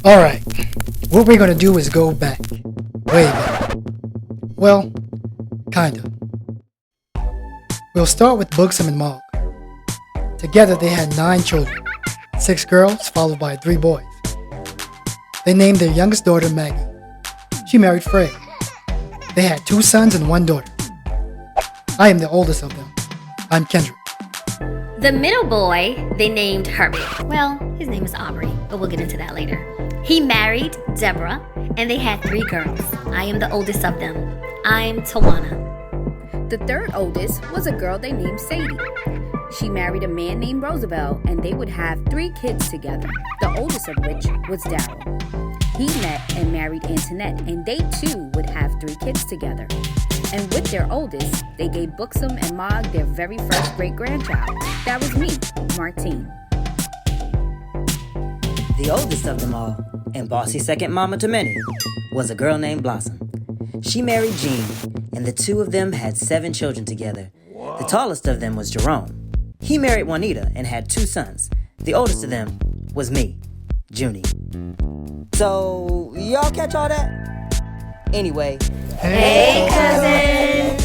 Alright, what we're gonna do is go back. Way back. Well, kinda. We'll start with Buxom and Mogg. Together they had 9 children, 6 girls followed by 3 boys. They named their youngest daughter Maggie. She married Fred. They had 2 sons and 1 daughter. I am the oldest of them. I'm Kendrick. The middle boy, they named Herbert. Well, his name is Aubrey, but we'll get into that later. He married Deborah, and they had 3 girls. I am the oldest of them. I'm Tawana. The third oldest was a girl they named Sadie. She married a man named Roosevelt, and they would have 3 kids together, the oldest of which was Darryl. He met and married Antoinette, and they too would have 3 kids together. And with their oldest, they gave Buxom and Mogg their very first great-grandchild. That was me, Martine. The oldest of them all, and bossy second mama to many, was a girl named Blossom. She married Jean, and the 2 of them had 7 children together. The tallest of them was Jerome. He married Juanita and had 2 sons. The oldest of them was me, Junie. So, y'all catch all that? Anyway. Hey, cousin!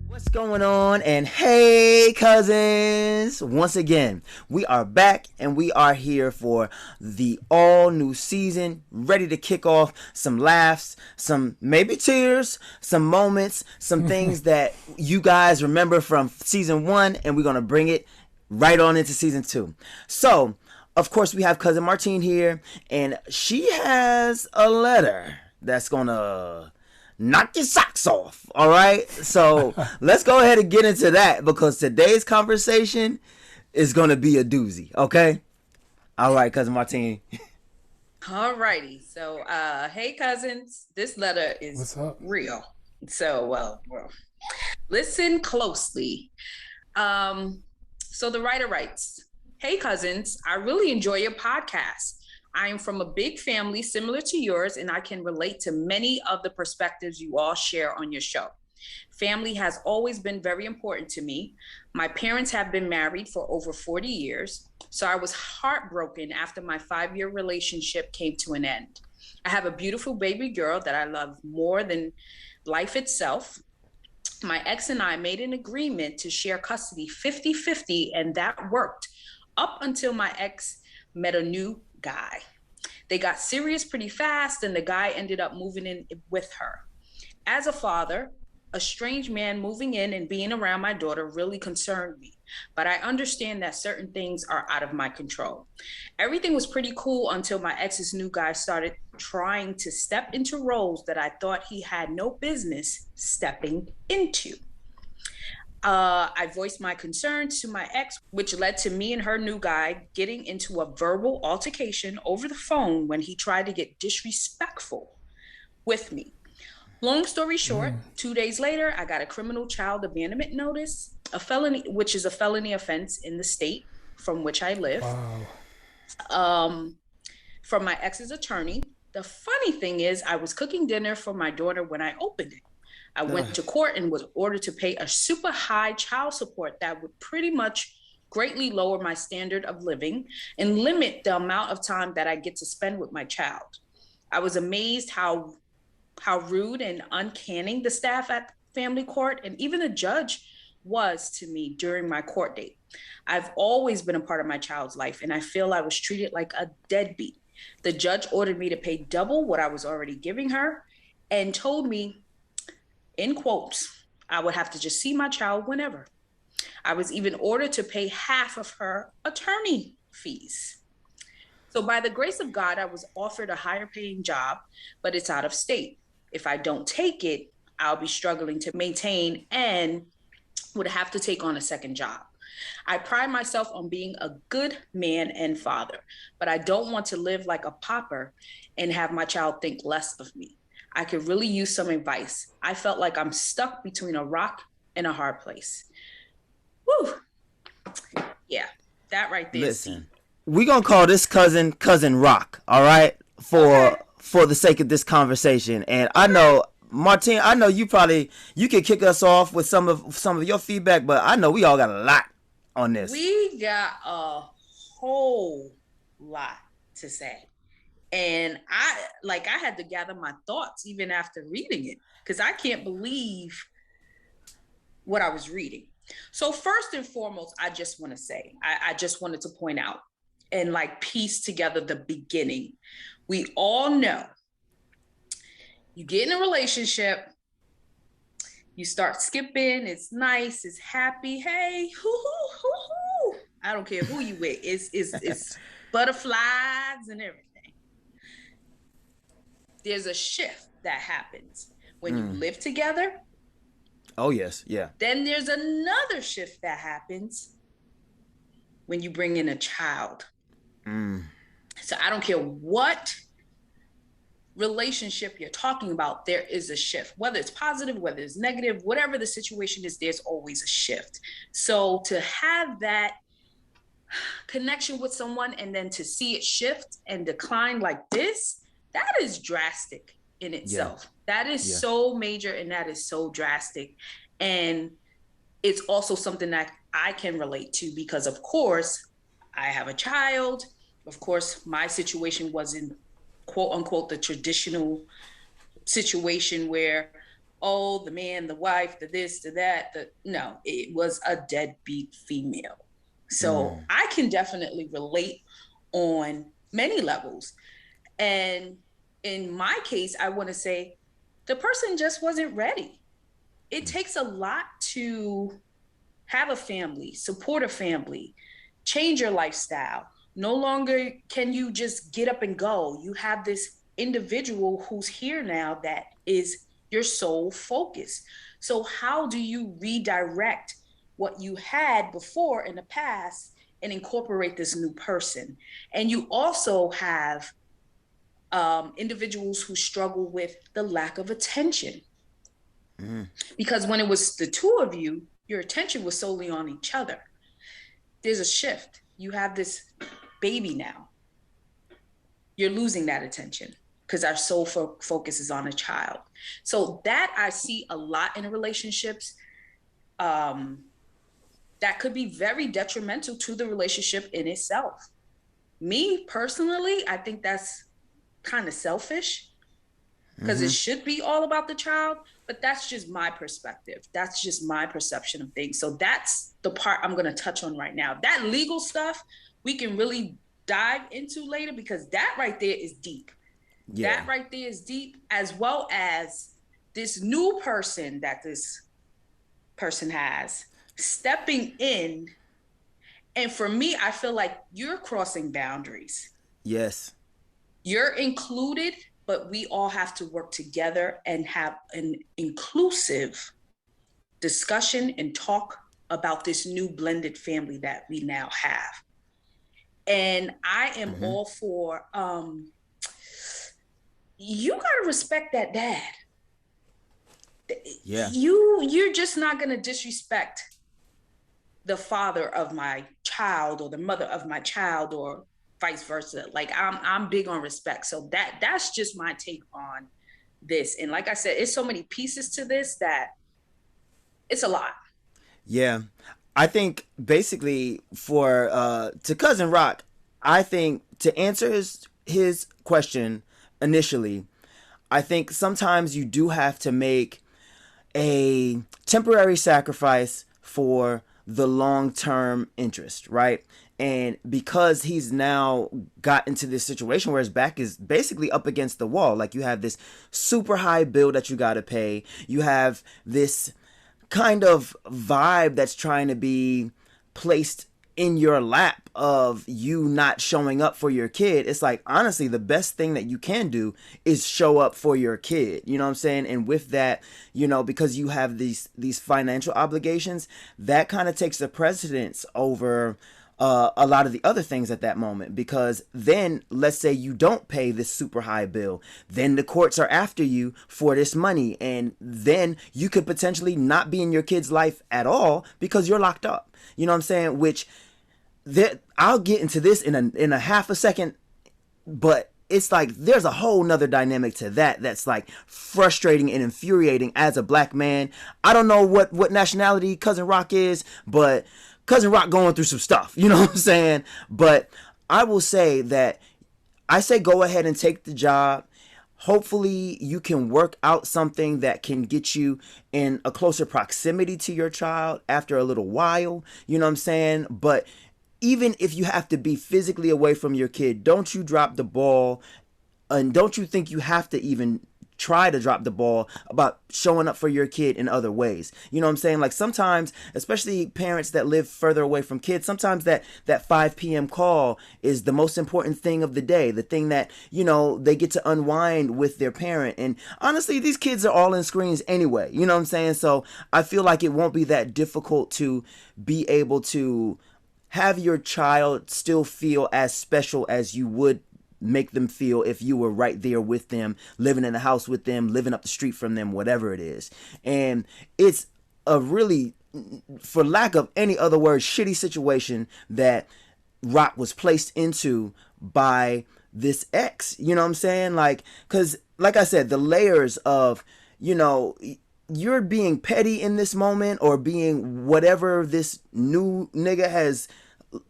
What's going on? And hey, cousins! Once again, we are back and we are here for the all-new season, ready to kick off some laughs, some maybe tears, some moments, some things that you guys remember from season 1, and we're going to bring it right on into season 2. So, of course, we have cousin Martine here, and she has a letter that's going to knock your socks off. All right. So let's go ahead and get into that, because today's conversation is going to be a doozy. Okay. All right, cousin Martine. All righty. So, hey, cousins, this letter is real. So, well, listen closely. So the writer writes, "Hey, cousins, I really enjoy your podcast. I am from a big family similar to yours, and I can relate to many of the perspectives you all share on your show. Family has always been very important to me. My parents have been married for over 40 years, so I was heartbroken after my 5-year relationship came to an end. I have a beautiful baby girl that I love more than life itself. My ex and I made an agreement to share custody 50-50, and that worked up until my ex met a new guy. They got serious pretty fast, and the guy ended up moving in with her. As a father, a strange man moving in and being around my daughter really concerned me, but I understand that certain things are out of my control. Everything was pretty cool until my ex's new guy started trying to step into roles that I thought he had no business stepping into. I voiced my concerns to my ex, which led to me and her new guy getting into a verbal altercation over the phone when he tried to get disrespectful with me. Long story short, 2 days later, I got a criminal child abandonment notice, a felony, which is a felony offense in the state from which I live, from my ex's attorney. The funny thing is, I was cooking dinner for my daughter when I opened it. I went to court and was ordered to pay a super high child support that would pretty much greatly lower my standard of living and limit the amount of time that I get to spend with my child. I was amazed how rude and uncanny the staff at family court and even the judge was to me during my court date. I've always been a part of my child's life, and I feel I was treated like a deadbeat. The judge ordered me to pay double what I was already giving her and told me, in quotes, I would have to just see my child whenever. I was even ordered to pay half of her attorney fees. So by the grace of God, I was offered a higher paying job, but it's out of state. If I don't take it, I'll be struggling to maintain and would have to take on a second job. I pride myself on being a good man and father, but I don't want to live like a pauper and have my child think less of me. I could really use some advice. I felt like I'm stuck between a rock and a hard place. Woo. Yeah, that right there. Listen, we're going to call this cousin Rock, all right, for the sake of this conversation. And I know Martine, I know you could kick us off with some of your feedback, but I know we all got a lot on this. We got a whole lot to say. And I had to gather my thoughts even after reading it, because I can't believe what I was reading. So first and foremost, I just want to say, I just wanted to point out and like piece together the beginning. We all know you get in a relationship, you start skipping, it's nice, it's happy, hey, hoo. I don't care who you with, it's butterflies and everything. There's a shift that happens when you live together. Oh, yes. Yeah. Then there's another shift that happens when you bring in a child. So I don't care what relationship you're talking about, there is a shift. Whether it's positive, whether it's negative, whatever the situation is, there's always a shift. So to have that connection with someone and then to see it shift and decline like this, that is drastic in itself. That is so major and that is so drastic. And it's also something that I can relate to because, of course, I have a child. Of course, my situation wasn't, quote unquote, the traditional situation where, oh, the man, the wife, the this, the that. No, it was a deadbeat female. So I can definitely relate on many levels. And in my case, I want to say the person just wasn't ready. It takes a lot to have a family, support a family, change your lifestyle. No longer can you just get up and go. You have this individual who's here now that is your sole focus. So how do you redirect what you had before in the past and incorporate this new person? And you also have individuals who struggle with the lack of attention. Because when it was the two of you, your attention was solely on each other. There's a shift. You have this baby now. You're losing that attention because our sole focus is on a child. So that I see a lot in relationships. That could be very detrimental to the relationship in itself. Me personally, I think that's kind of selfish because it should be all about the child, but that's just my perspective. That's just my perception of things. So that's the part I'm going to touch on right now. That legal stuff, we can really dive into later because that right there is deep. That right there is deep, as well as this new person that this person has stepping in. And for me, I feel like you're crossing boundaries. Yes. You're included, but we all have to work together and have an inclusive discussion and talk about this new blended family that we now have. And I am all for, you gotta respect that dad. Yeah. You're just not gonna disrespect the father of my child or the mother of my child or vice versa. Like I'm big on respect. So that's just my take on this. And like I said, it's so many pieces to this that it's a lot. Yeah. I think basically to Cousin Rock, I think to answer his question initially, I think sometimes you do have to make a temporary sacrifice for the long-term interest, right? And because he's now got into this situation where his back is basically up against the wall, like you have this super high bill that you got to pay. You have this kind of vibe that's trying to be placed in your lap of you not showing up for your kid. It's like, honestly, the best thing that you can do is show up for your kid. You know what I'm saying? And with that, because you have these financial obligations, that kind of takes the precedence over a lot of the other things at that moment, because then let's say you don't pay this super high bill, then the courts are after you for this money, and then you could potentially not be in your kid's life at all because you're locked up. You know what I'm saying? Which I'll get into this in a half a second, but it's like there's a whole nother dynamic to that that's like frustrating and infuriating as a black man. I don't know what nationality Cousin Rock is, but Cousin Rock going through some stuff, you know what I'm saying? But I will say that I say go ahead and take the job. Hopefully you can work out something that can get you in a closer proximity to your child after a little while, you know what I'm saying? But even if you have to be physically away from your kid, don't you drop the ball, and don't you think you have to even try to drop the ball about showing up for your kid in other ways. You know what I'm saying? Like sometimes, especially parents that live further away from kids, sometimes that 5 p.m. call is the most important thing of the day, the thing that, you know, they get to unwind with their parent. And honestly, these kids are all in screens anyway, you know what I'm saying? So I feel like it won't be that difficult to be able to have your child still feel as special as you would make them feel if you were right there with them, living in the house with them, living up the street from them, whatever it is. And it's a really, for lack of any other word, shitty situation that Rock was placed into by this ex. You know what I'm saying? Like, because like I said, the layers of, you know, you're being petty in this moment, or being whatever this new nigga has,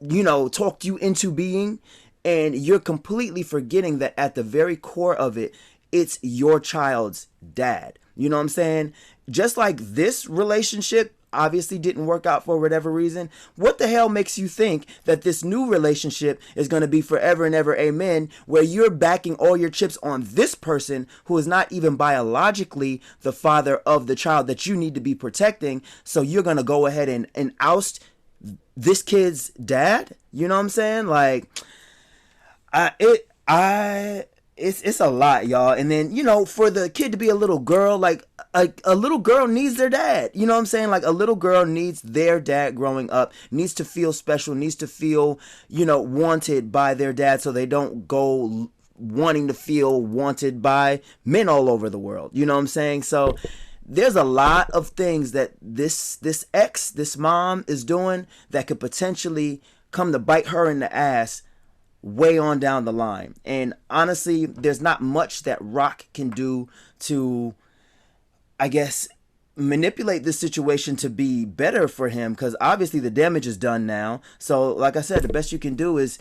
you know, talked you into being. And you're completely forgetting that at the very core of it, it's your child's dad. You know what I'm saying? Just like this relationship obviously didn't work out for whatever reason, what the hell makes you think that this new relationship is going to be forever and ever amen, where you're backing all your chips on this person who is not even biologically the father of the child that you need to be protecting? So you're going to go ahead and oust this kid's dad? You know what I'm saying? Like, it's a lot, y'all. And then, you know, for the kid to be a little girl, like a little girl needs their dad. You know what I'm saying? Like a little girl needs their dad growing up, needs to feel special, needs to feel, you know, wanted by their dad, so they don't go wanting to feel wanted by men all over the world. You know what I'm saying? So there's a lot of things that this mom is doing that could potentially come to bite her in the ass way on down the line. And honestly, there's not much that Rock can do to, I guess, manipulate this situation to be better for him, because obviously the damage is done now. So like I said, the best you can do is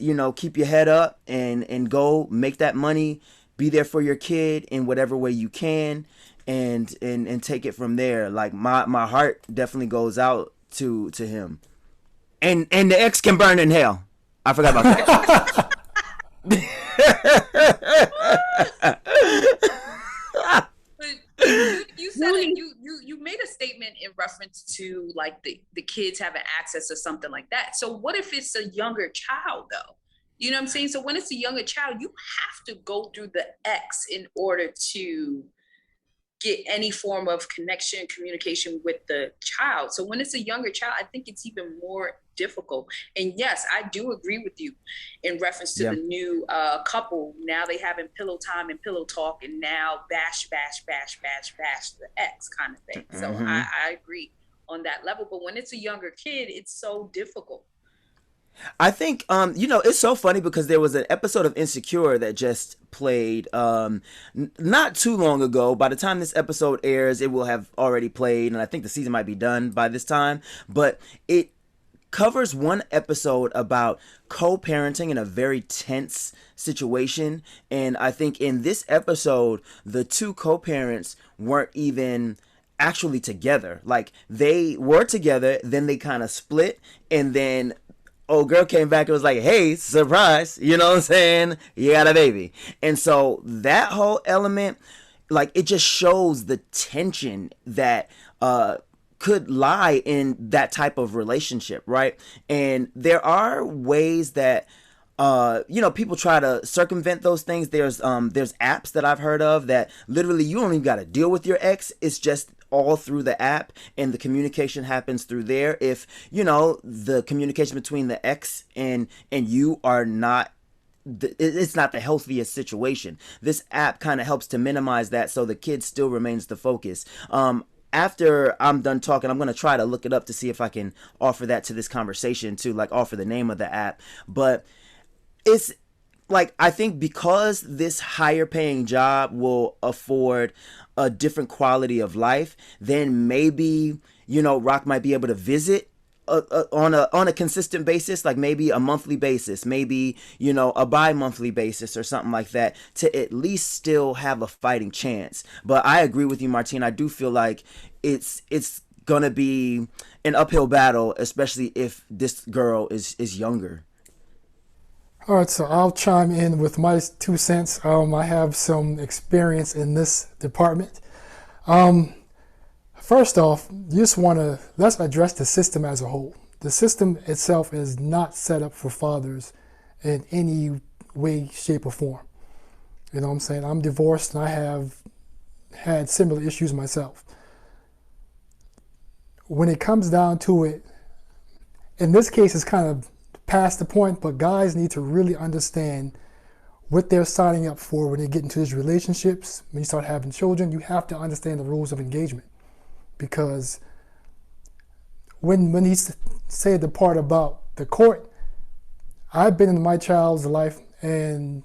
you know, keep your head up and go make that money, be there for your kid in whatever way you can, and take it from there. Like my heart definitely goes out to him, and the ex can burn in hell. I forgot about that. You said it, you made a statement in reference to like the kids having access to something like that. So what if it's a younger child though? You know what I'm saying? So when it's a younger child, you have to go through the ex in order to get any form of connection, communication with the child. So when it's a younger child, I think it's even more difficult. And yes, I do agree with you in reference to the new couple. Now they having pillow time and pillow talk, and now bash the ex kind of thing. So I agree on that level. But when it's a younger kid, it's so difficult. I think, you know, it's so funny because there was an episode of Insecure that just played not too long ago. By the time this episode airs, it will have already played, and I think the season might be done by this time. But it covers one episode about co-parenting in a very tense situation. And I think in this episode, the two co-parents weren't even actually together. Like, they were together, then they kind of split, and then old girl came back and was like, hey, surprise, you know what I'm saying? You got a baby. And so that whole element, like, it just shows the tension that could lie in that type of relationship, right? And there are ways that you know, people try to circumvent those things. There's apps that I've heard of that literally you don't even got to deal with your ex. It's just all through the app, and the communication happens through there. If, you know, the communication between the ex and you are not, it's not the healthiest situation. This app kind of helps to minimize that, so the kid still remains the focus. After I'm done talking, I'm going to try to look it up to see if I can offer that to this conversation, to like offer the name of the app. But it's like, I think because this higher paying job will afford a different quality of life, then maybe, Rock might be able to visit on a consistent basis, like maybe a monthly basis, maybe, a bi-monthly basis or something like that, to at least still have a fighting chance. But I agree with you, Martine. I do feel like it's gonna be an uphill battle, especially if this girl is younger. All right, so I'll chime in with my 2 cents. I have some experience in this department. First off, let's address the system as a whole. The system itself is not set up for fathers in any way, shape, or form. You know what I'm saying? I'm divorced and I have had similar issues myself. When it comes down to it, in this case, it's kind of past the point, but guys need to really understand what they're signing up for when they get into these relationships. When you start having children, you have to understand the rules of engagement. Because when he said the part about the court, I've been in my child's life, and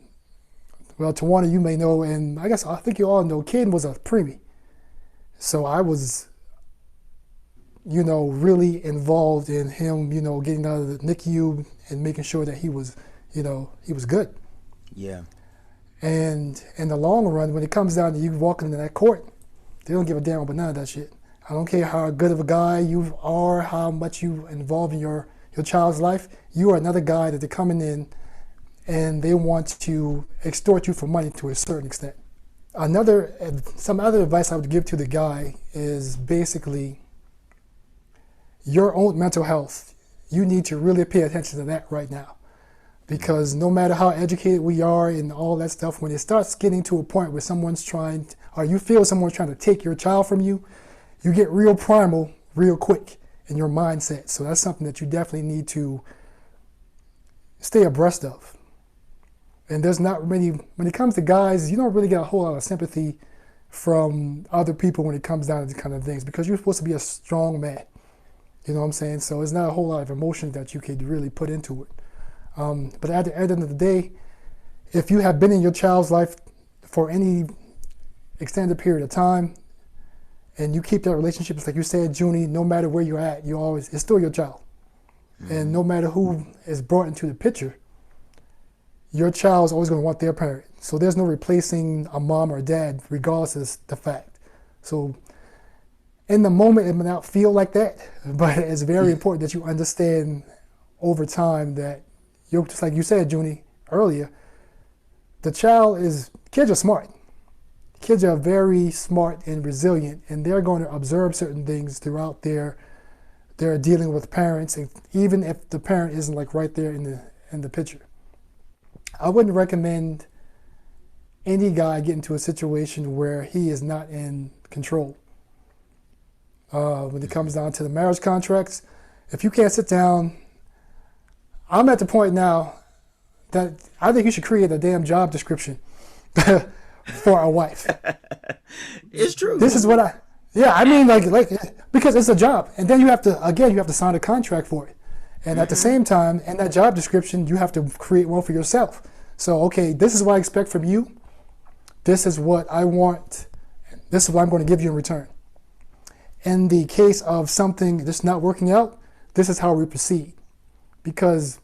well, Tawana, you may know, and I think you all know, Caden was a preemie. So I was, really involved in him, getting out of the NICU and making sure that he was good. Yeah. And in the long run, when it comes down to you walking into that court, they don't give a damn about none of that shit. I don't care how good of a guy you are, how much you involve in your child's life. You are another guy that they're coming in and they want to extort you for money to a certain extent. Some other advice I would give to the guy is basically your own mental health. You need to really pay attention to that right now. Because no matter how educated we are and all that stuff, when it starts getting to a point where you feel someone's trying to take your child from you, you get real primal real quick in your mindset. So that's something that you definitely need to stay abreast of. And there's not many, when it comes to guys, you don't really get a whole lot of sympathy from other people when it comes down to these kind of things, because you're supposed to be a strong man. You know what I'm saying? So it's not a whole lot of emotion that you could really put into it. But at the end of the day, if you have been in your child's life for any extended period of time, and you keep that relationship, it's like you said, Junie, no matter where you're at, it's still your child. Mm-hmm. And no matter who is brought into the picture, your child's always going to want their parent. So there's no replacing a mom or a dad, regardless of the fact. So in the moment, it may not feel like that, but it's very important that you understand over time that just like you said, Junie, earlier, kids are smart. Kids are very smart and resilient, and they're going to observe certain things throughout their dealing with parents, and even if the parent isn't like right there in the picture. I wouldn't recommend any guy get into a situation where he is not in control. When it comes down to the marriage contracts, if you can't sit down, I'm at the point now that I think you should create a damn job description for a wife. It's true. This is what I mean, like because it's a job, and then you have to sign a contract for it, and at the same time, in that job description, you have to create one for yourself. So, okay, this is what I expect from you. This is what I want. This is what I'm going to give you in return. In the case of something that's not working out, this is how we proceed, because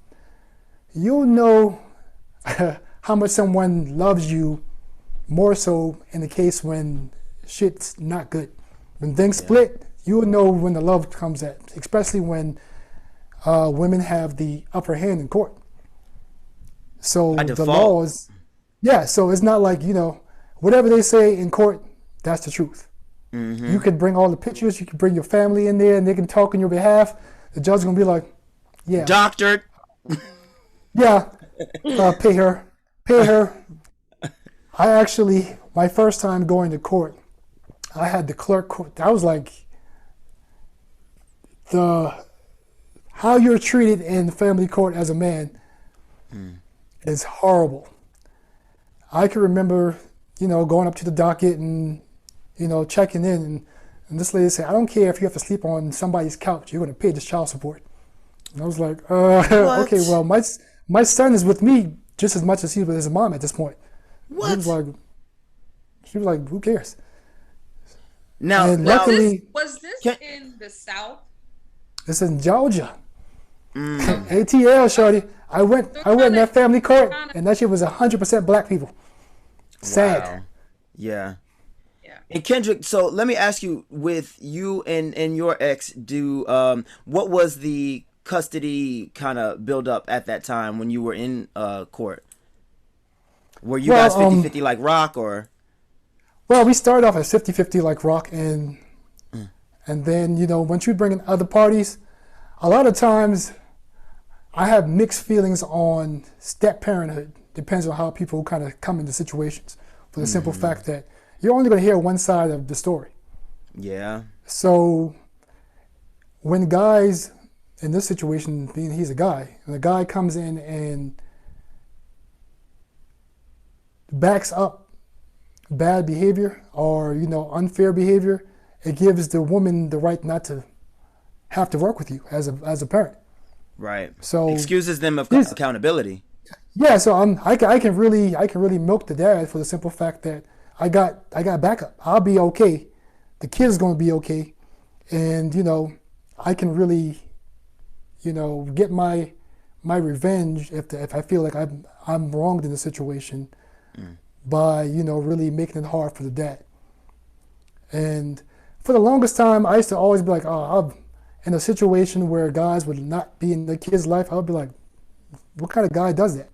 you'll know how much someone loves you more so in the case when shit's not good. When things split, you'll know when the love comes at, especially when women have the upper hand in court. So the laws, so it's not like, whatever they say in court, that's the truth. Mm-hmm. You could bring all the pictures, you could bring your family in there, and they can talk on your behalf. The judge is going to be like, yeah. Doctored. Yeah, pay her. I actually, my first time going to court, I had the clerk, I was like, how you're treated in family court as a man is horrible. I can remember, going up to the docket and, checking in, and this lady said, I don't care if you have to sleep on somebody's couch, you're going to pay this child support. And I was like, okay, well, my son is with me just as much as he was his mom at this point. What? She was like, who cares? Now, And luckily, was this in the South? it's in Georgia. ATL, shorty. I went in that family court, and that shit was 100% black people. Sad. Wow. Yeah. Yeah. And Kendrick, so let me ask you, with you and your ex, what was the custody kind of build up at that time when you were in court? Were you guys 50-50 like Rock, or? Well, we started off as 50-50 like Rock, and then, you know, once you bring in other parties, a lot of times I have mixed feelings on step parenthood. Depends on how people kind of come into situations, for the simple fact that you're only going to hear one side of the story. Yeah. So when guys in this situation, being he's a guy, and the guy comes in and backs up bad behavior or, you know, unfair behavior, it gives the woman the right not to have to work with you as a parent. Right. So excuses them of accountability. Yeah, so I can really milk the dad for the simple fact that I got backup. I'll be okay. The kid's gonna be okay, and, you know, I can really, you know, get my revenge if I feel like I'm wronged in the situation by, you know, really making it hard for the dad. And for the longest time, I used to always be like, oh, in a situation where guys would not be in the kid's life, I would be like, what kind of guy does that?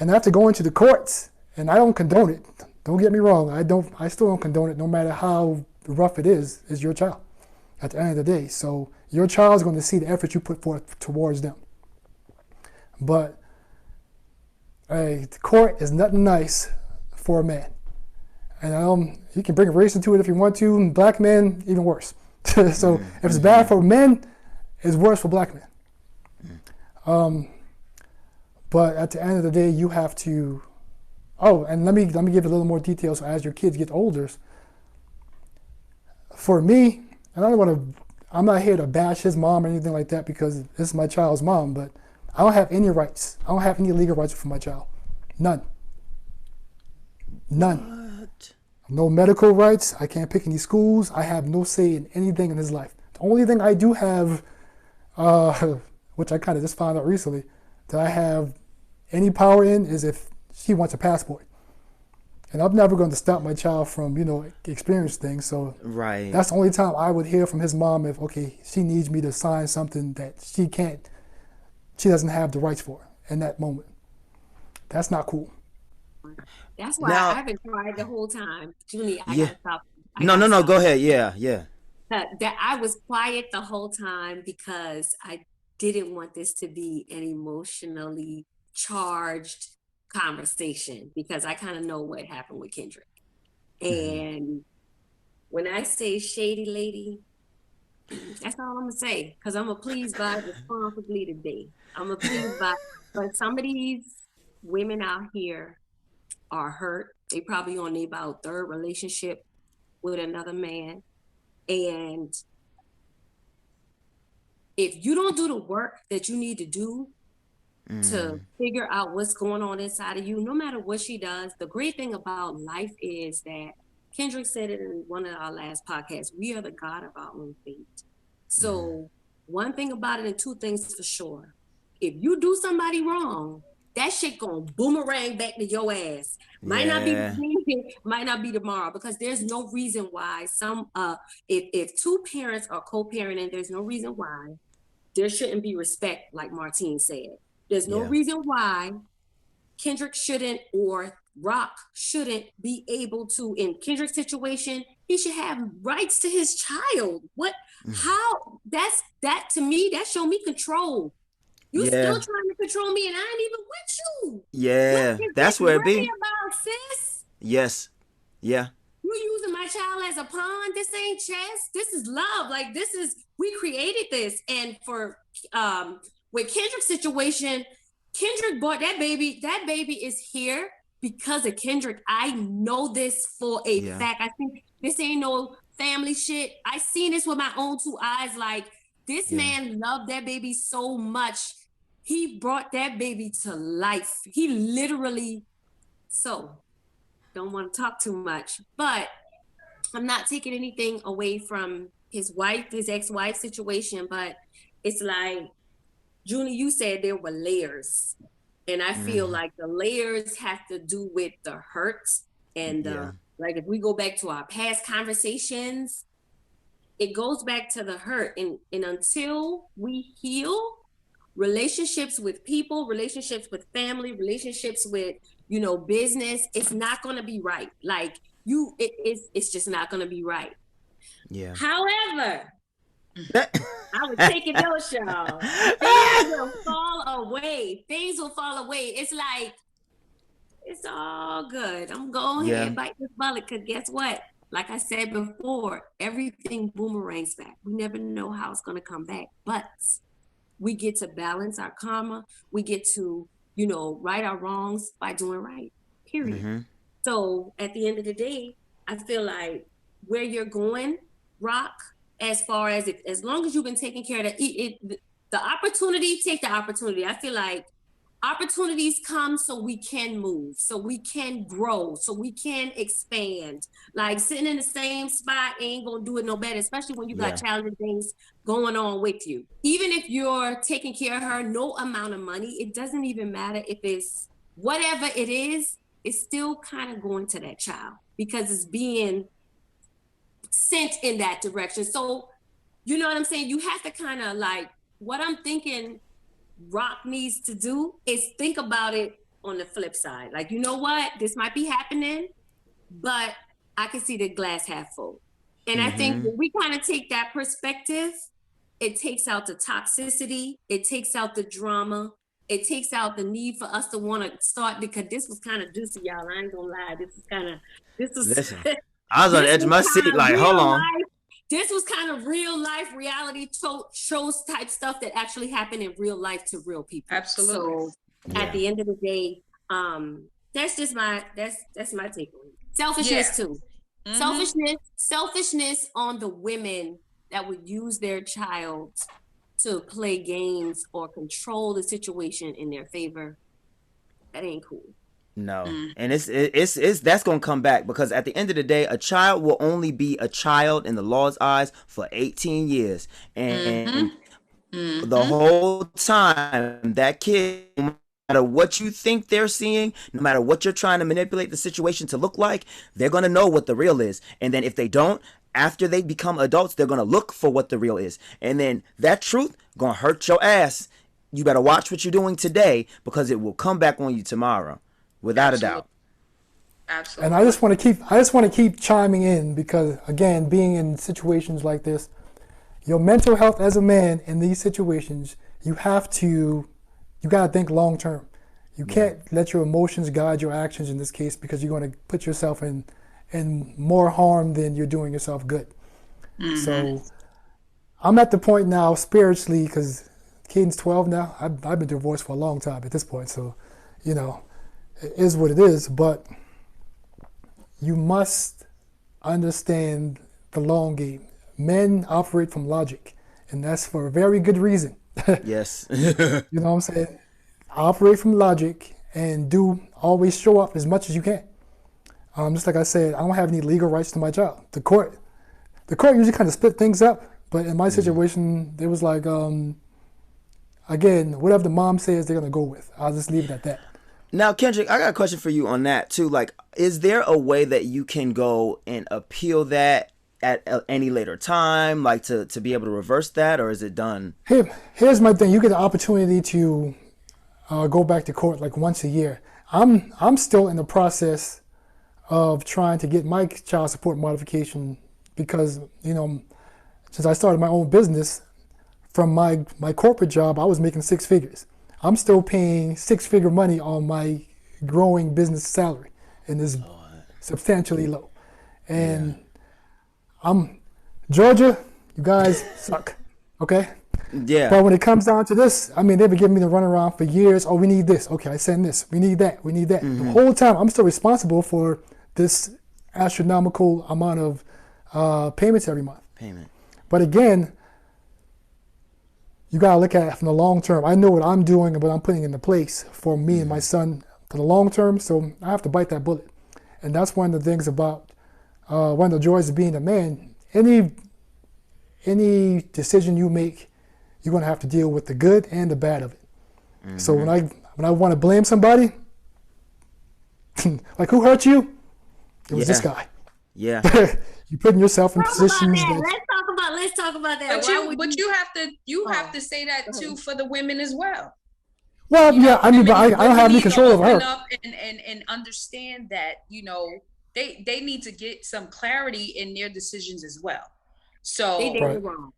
And after going to the courts, and I don't condone it, don't get me wrong, I still don't condone it, no matter how rough it is your child at the end of the day. So your child's going to see the effort you put forth towards them. But the court is nothing nice for a man. And you can bring race into it if you want to, and black men, even worse. So if it's bad for men, it's worse for black men. But at the end of the day, you have to. Oh, and let me give a little more detail. So as your kids get older, for me, and I'm not here to bash his mom or anything like that, because this is my child's mom. But I don't have any rights. I don't have any legal rights for my child. None. What? No medical rights. I can't pick any schools. I have no say in anything in his life. The only thing I do have, which I kind of just found out recently, that I have any power in is if she wants a passport. And I'm never going to stop my child from, you know, experience things. So right. That's the only time I would hear from his mom if, okay, she needs me to sign something that she doesn't have the rights for in that moment. That's not cool. That's why I've been quiet the whole time. Julie, I gotta stop. No, go ahead. Yeah. That I was quiet the whole time because I didn't want this to be an emotionally charged conversation, because I kind of know what happened with Kendrick. And when I say shady lady, that's all I'm gonna say, because I'm gonna please God responsibly today. I'm gonna please God, but some of these women out here are hurt. They probably on about third relationship with another man. And if you don't do the work that you need to do to figure out what's going on inside of you, no matter what she does, the great thing about life is that Kendrick said it in one of our last podcasts, we are the God of our own fate. So one thing about it, and two things for sure, if you do somebody wrong, that shit gonna boomerang back to your ass. Might not be tomorrow, because there's no reason why if two parents are co-parenting, there's no reason why there shouldn't be respect, like Martine said. There's no reason why Kendrick shouldn't, or Rock shouldn't be able to, in Kendrick's situation, he should have rights to his child. That to me, that show me control. You still trying to control me, and I ain't even with you. Yeah, that's where it be. About, sis? Yes. Yeah. You using my child as a pawn. This ain't chess. This is love. Like, we created this. And for with Kendrick's situation, Kendrick bought that baby. That baby is here because of Kendrick. I know this for a fact. I think this ain't no family shit. I seen this with my own two eyes. Like, this man loved that baby so much. he brought that baby to life. He literally, so don't want to talk too much, but I'm not taking anything away from his wife, his ex-wife situation, but it's like, Junie, you said there were layers. And I feel like the layers have to do with the hurt and like if we go back to our past conversations, it goes back to the hurt. And until we heal, relationships with people, relationships with family, relationships with, you know, business, it's not going to be right. Like it's just not going to be right. Yeah. However, I was taking those, y'all. Things will fall away. Things will fall away. It's like, it's all good. I'm going ahead and bite this bullet because guess what? Like I said before, everything boomerangs back. We never know how it's going to come back. But we get to balance our karma. We get to, you know, right our wrongs by doing right, period. So at the end of the day, I feel like where you're going, Rock, as far as as long as you've been taking care of the opportunity, take the opportunity. I feel like opportunities come so we can move, so we can grow, so we can expand. Like sitting in the same spot ain't gonna do it no better, especially when you got challenging things going on with you. Even if you're taking care of her, no amount of money, it doesn't even matter if it's whatever it is, it's still kind of going to that child because it's being sent in that direction. So, you know what I'm saying? You have to kind of like, what I'm thinking Rock needs to do is think about it on the flip side. Like, you know what? This might be happening, but I can see the glass half full. And I think when we kind of take that perspective, it takes out the toxicity, it takes out the drama, it takes out the need for us to want to start, because this was kind of juicy, y'all. I ain't gonna lie. Listen, I was on the edge of my seat, like, hold on. This was kind of real life reality shows type stuff that actually happened in real life to real people. Absolutely. So at the end of the day, that's just my take on it. Selfishness too. Selfishness on the women that would use their child to play games or control the situation in their favor. That ain't cool. No. And it's that's gonna come back, because at the end of the day, a child will only be a child in the law's eyes for 18 years. And the whole time, that kid, no matter what you think they're seeing, no matter what you're trying to manipulate the situation to look like, they're gonna know what the real is. And then if they don't, after they become adults, they're gonna look for what the real is. And then that truth gonna hurt your ass. You better watch what you're doing today, because it will come back on you tomorrow. Without a doubt. Absolutely. And I just want to keep chiming in, because again, being in situations like this, your mental health as a man in these situations, you got to think long term. You can't let your emotions guide your actions in this case, because you're going to put yourself in more harm than you're doing yourself good. So I'm at the point now spiritually, because Caden's 12 now. I've been divorced for a long time at this point, so you know. It is what it is, but you must understand the long game. Men operate from logic, and that's for a very good reason. Yes. You know what I'm saying? Operate from logic and always show up as much as you can. Just like I said, I don't have any legal rights to my child. The court usually kind of split things up, but in my situation, it was like, again, whatever the mom says, they're gonna go with. I'll just leave it at that. Now, Kendrick, I got a question for you on that too. Like, is there a way that you can go and appeal that at any later time, like to be able to reverse that, or is it done? Here's my thing. You get the opportunity to go back to court like once a year. I'm still in the process of trying to get my child support modification, because, you know, since I started my own business, from my corporate job, I was making 6 figures. I'm still paying 6-figure money on my growing business salary, and it's substantially low. And Georgia, you guys suck, okay? Yeah. But when it comes down to this, I mean, they've been giving me the runaround for years. Oh, we need this. Okay, I send this. We need that. We need that. The whole time, I'm still responsible for this astronomical amount of payments every month. Payment. But again, you gotta look at it from the long term. I know what I'm doing and what I'm putting into place for me and my son for the long term, so I have to bite that bullet. And that's one of the things about one of the joys of being a man. Any decision you make, you're gonna have to deal with the good and the bad of it. So when I want to blame somebody, like who hurt you? It was this guy. Yeah. You're putting yourself in positions that. that. Let's talk about that. But you have to say that too for the women as well. Well, yeah, I mean, but I don't have any control over her. Up and understand that, they need to get some clarity in their decisions as well. So they did it wrong.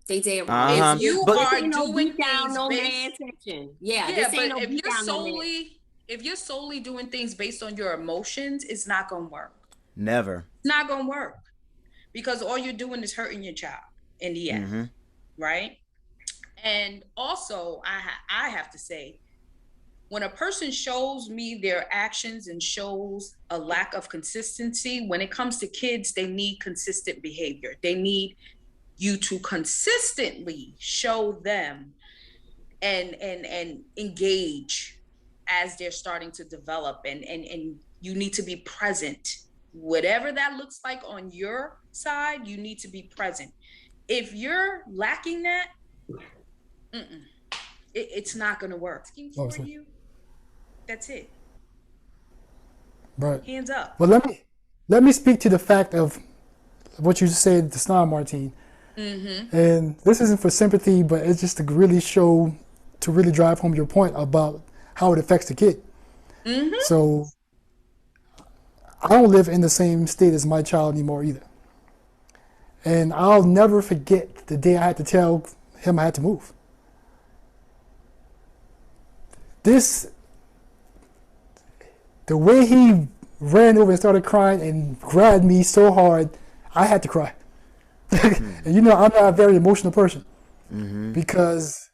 They did it wrong. If you are doing down, no things man section. but if you're solely doing things based on your emotions, it's not gonna work. Never. It's not gonna work, because all you're doing is hurting your child in the end, right? And also, I have to say, when a person shows me their actions and shows a lack of consistency, when it comes to kids, they need consistent behavior. They need you to consistently show them and engage as they're starting to develop, and you need to be present. Whatever that looks like on your side, you need to be present. If you're lacking that, it's not going to work. For you, that's it. Right. Hands up. Well, let me speak to the fact of what you said, the Snar Martine. And this isn't for sympathy, but it's just to really drive home your point about how it affects the kid. So I don't live in the same state as my child anymore either. And I'll never forget the day I had to tell him I had to move. The way he ran over and started crying and grabbed me so hard, I had to cry. And I'm not a very emotional person. Because,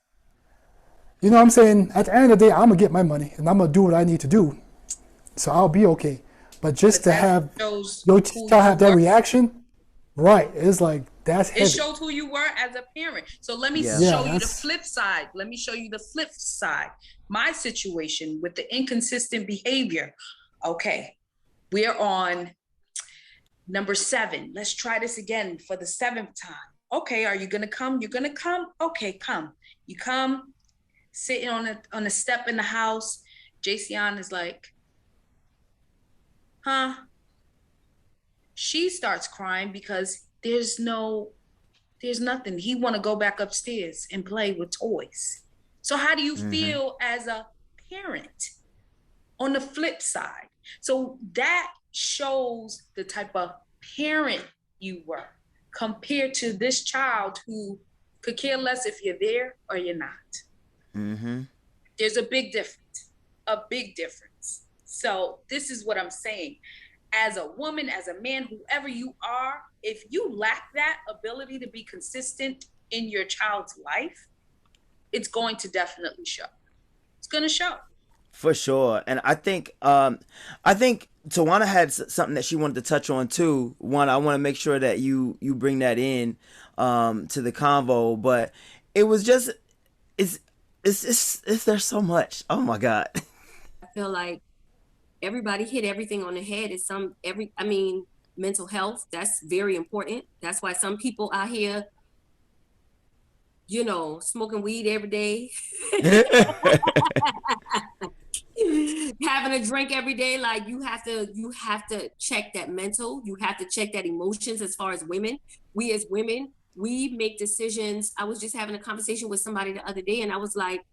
what I'm saying, at the end of the day, I'm going to get my money and I'm going to do what I need to do. So I'll be okay. But just to have that reaction, right, it's like, that's heavy. It shows who you were as a parent. So let me show you the flip side. Let me show you the flip side. My situation with the inconsistent behavior. Okay, we're on number 7. Let's try this again for the 7th time. Okay, are you gonna come? You're gonna come? Okay, come. You come, sitting on a step in the house. Jason is like, huh? She starts crying because there's nothing. He want to go back upstairs and play with toys. So how do you feel as a parent on the flip side? So that shows the type of parent you were compared to this child who could care less if you're there or you're not. There's a big difference. So this is what I'm saying. As a woman, as a man, whoever you are, if you lack that ability to be consistent in your child's life, it's going to definitely show. It's going to show. For sure. And I think Tawana had something that she wanted to touch on too. One, I want to make sure that you bring that in to the convo, but it was just it's there's so much. Oh my God. I feel like everybody hit everything on the head. Mental health, that's very important. That's why some people out here, smoking weed every day, having a drink every day. Like you have to check that mental, you have to check that emotions. As far as women, we as women, we make decisions. I was just having a conversation with somebody the other day and I was like,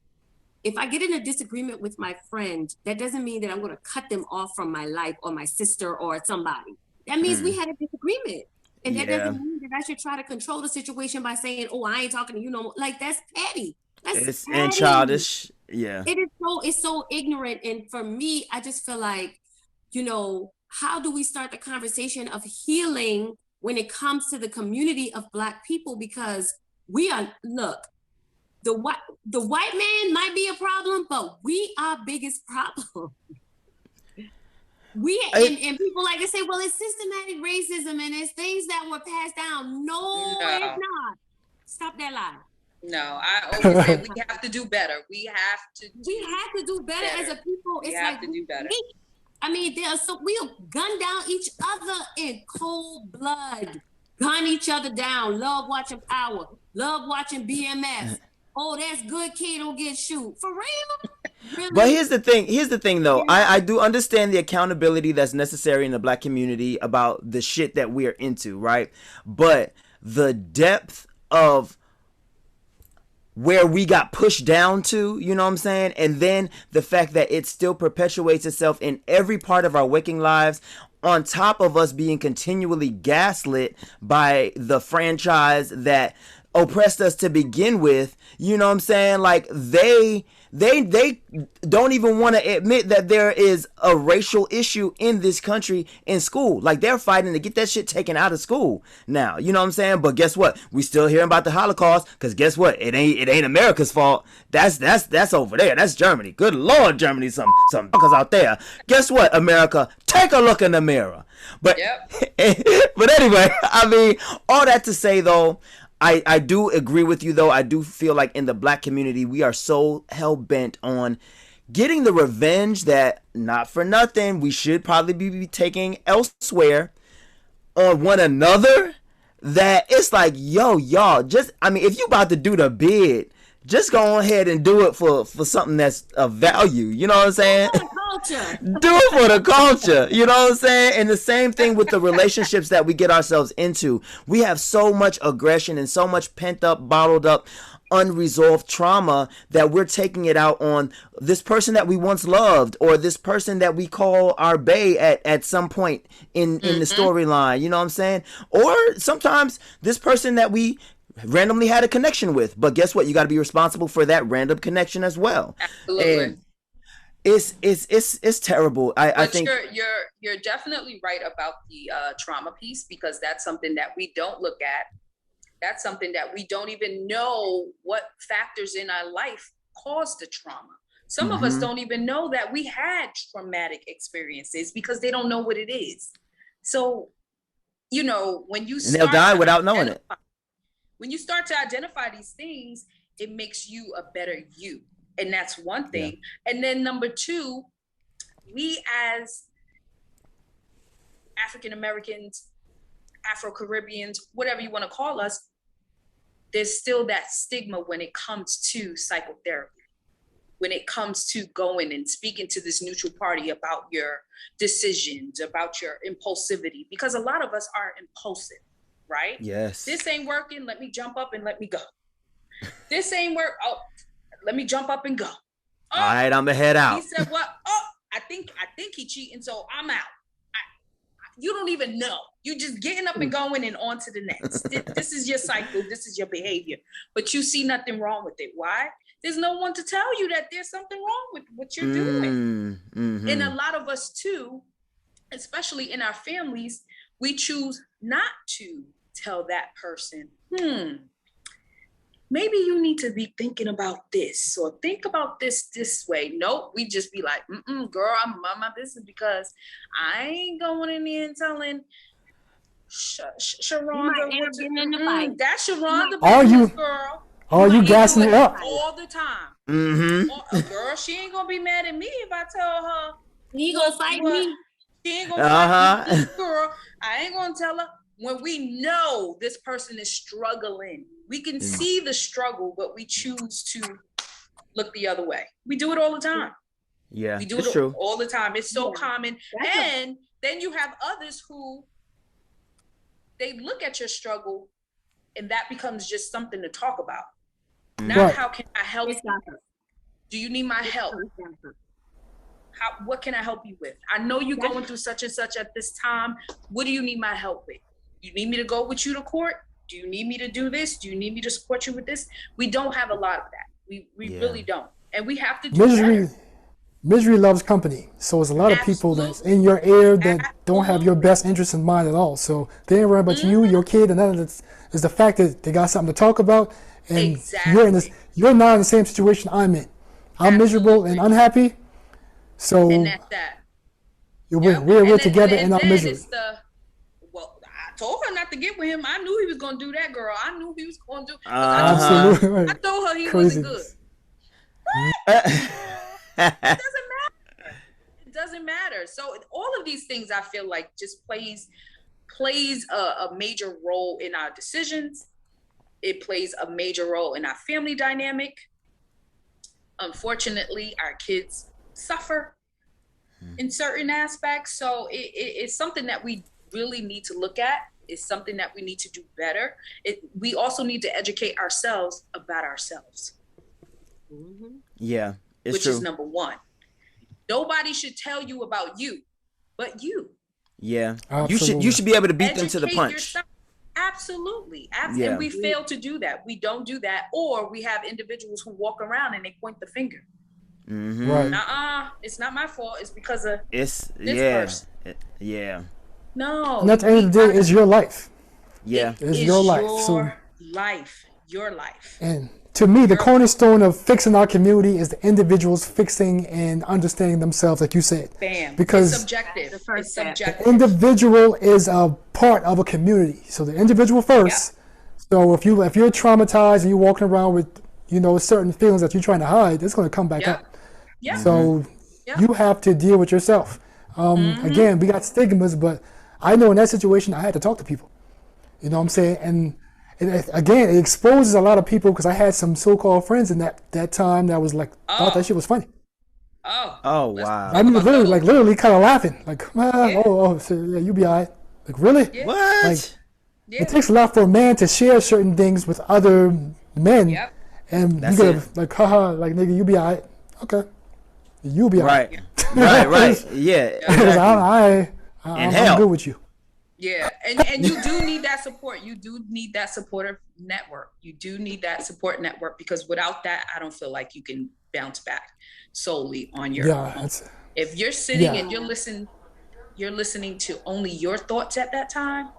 if I get in a disagreement with my friend, that doesn't mean that I'm going to cut them off from my life or my sister or somebody. That means we had a disagreement. And that doesn't mean that I should try to control the situation by saying, oh, I ain't talking to you no more. Like, that's petty. It's petty. And childish. Yeah. It's so ignorant. And for me, I just feel like, how do we start the conversation of healing when it comes to the community of Black people? Because the white man might be a problem, but we are biggest problem. And people like to say, well, it's systematic racism and it's things that were passed down. No, it's not. Stop that lie. No, I always say we have to do better. We have to do better as a people. We it's have like to do better. I mean, we'll gun down each other in cold blood. Gun each other down. Love watching Power. Love watching BMF. Oh, that's good, kid. Don't get shoot. For real? Really? But here's the thing though. I do understand the accountability that's necessary in the black community about the shit that we're into, right? But the depth of where we got pushed down to, you know what I'm saying? And then the fact that it still perpetuates itself in every part of our waking lives, on top of us being continually gaslit by the franchise that oppressed us to begin with, you know what I'm saying? Like they don't even want to admit that there is a racial issue in this country in school. Like they're fighting to get that shit taken out of school now, you know what I'm saying? But guess what? We still hearing about the Holocaust, because guess what? It ain't America's fault. That's over there. That's Germany. Good Lord, Germany, some fuckers out there. Guess what, America? Take a look in the mirror. But but anyway, I mean, all that to say though, I do agree with you though. I do feel like in the black community, we are so hell-bent on getting the revenge that, not for nothing, we should probably be taking elsewhere on one another, that it's like, yo, y'all, just, I mean, if you about to do the bid, just go ahead and do it for something that's of value. You know what I'm saying? Do it for the culture. You know what I'm saying? And the same thing with the relationships that we get ourselves into. We have so much aggression and so much pent up, bottled up, unresolved trauma that we're taking it out on this person that we once loved, or this person that we call our bae at some point in the storyline. You know what I'm saying? Or sometimes this person that we randomly had a connection with, but guess what? You got to be responsible for that random connection as well. Absolutely. And it's terrible. I think you're definitely right about the trauma piece, because that's something that we don't look at. That's something that we don't even know what factors in our life caused the trauma. Some of us don't even know that we had traumatic experiences because they don't know what it is. So, you know, when you and they'll die without knowing it. When you start to identify these things, it makes you a better you. And that's one thing. Yeah. And then number two, we as African Americans, Afro-Caribbeans, whatever you want to call us, there's still that stigma when it comes to psychotherapy, when it comes to going and speaking to this neutral party about your decisions, about your impulsivity, because a lot of us are impulsive. Right? Yes. This ain't working. Let me jump up and let me go. This ain't work. Oh, let me jump up and go. Oh, all right, I'm gonna head out. He said, "What? Oh, I think he cheating, so I'm out." You don't even know. You just getting up and going and on to the next. This is your cycle. This is your behavior. But you see nothing wrong with it. Why? There's no one to tell you that there's something wrong with what you're doing. And a lot of us too, especially in our families, we choose not to tell that person, maybe you need to be thinking about this, or think about this way. Nope, we just be like, girl, I'm about my business, because I ain't going in there and telling Sharonda that's Sharonda business, girl. Are you gassing it up? All the time. Girl, she ain't gonna be mad at me if I tell her. You gonna fight me? She ain't gonna fight me, girl. I ain't gonna tell her. When we know this person is struggling, we can see the struggle, but we choose to look the other way. We do it all the time. Yeah, we do it true. all the time. It's so common. And then you have others who, they look at your struggle and that becomes just something to talk about. Not how can I help you? Do you need my help? What can I help you with? I know you're going through such and such at this time. What do you need my help with? You need me to go with you to court? Do you need me to do this? Do you need me to support you with this? We don't have a lot of that. We really don't. And we have to do better. Misery loves company. So there's a lot of people that's in your ear that don't have your best interest in mind at all. So they ain't worried about you, your kid, and none of this is the fact that they got something to talk about. And you're not in the same situation I'm in. I'm miserable and unhappy. So and that's that. we're together in our misery. I told her not to get with him. I knew he was gonna do that, girl. I knew he was gonna do. Absolutely. I told her he Crazy. wasn't good. What? It doesn't matter. It doesn't matter. So all of these things, I feel like, just plays a major role in our decisions. It plays a major role in our family dynamic. Unfortunately, our kids suffer in certain aspects. So it's something that we really need to look at. It's something that we need to do better. We also need to educate ourselves about ourselves. Yeah, it's which true. is number one. Nobody should tell you about you, but you. Yeah, Absolutely. you should be able to beat them to the Educate punch. yourself. Absolutely. Yeah. And we fail to do that. We don't do that. Or we have individuals who walk around and they point the finger. Mm-hmm. Right. It's not my fault. It's because of It's this person. Yeah. No. And at the end of the day, it's your life. Yeah. It's your life. Your life. And to me, the cornerstone of fixing our community is the individuals fixing and understanding themselves, like you said. Bam. Because it's subjective. first It's step. subjective. the individual is a part of a community. So the individual first. So if you're traumatized and you're walking around with, certain feelings that you're trying to hide, it's going to come back up. Yeah. So you have to deal with yourself. Again, we got stigmas, but I know in that situation I had to talk to people. You know what I'm saying? And it exposes a lot of people, because I had some so-called friends in that time that was like, thought that shit was funny. Oh wow. I mean, literally kind of laughing, like, so, yeah, you be alright. Like, really? Yeah. What? Like, it takes a lot for a man to share certain things with other men, and That's you gotta it. like, haha, like, nigga, you be alright. Okay, you be alright. Right. Yeah. Exactly. I'm good with you. Yeah, and you do need that support. You do need that supportive network. You do need that support network, because without that, I don't feel like you can bounce back solely on your own. If you're sitting and you're listening to only your thoughts at that time,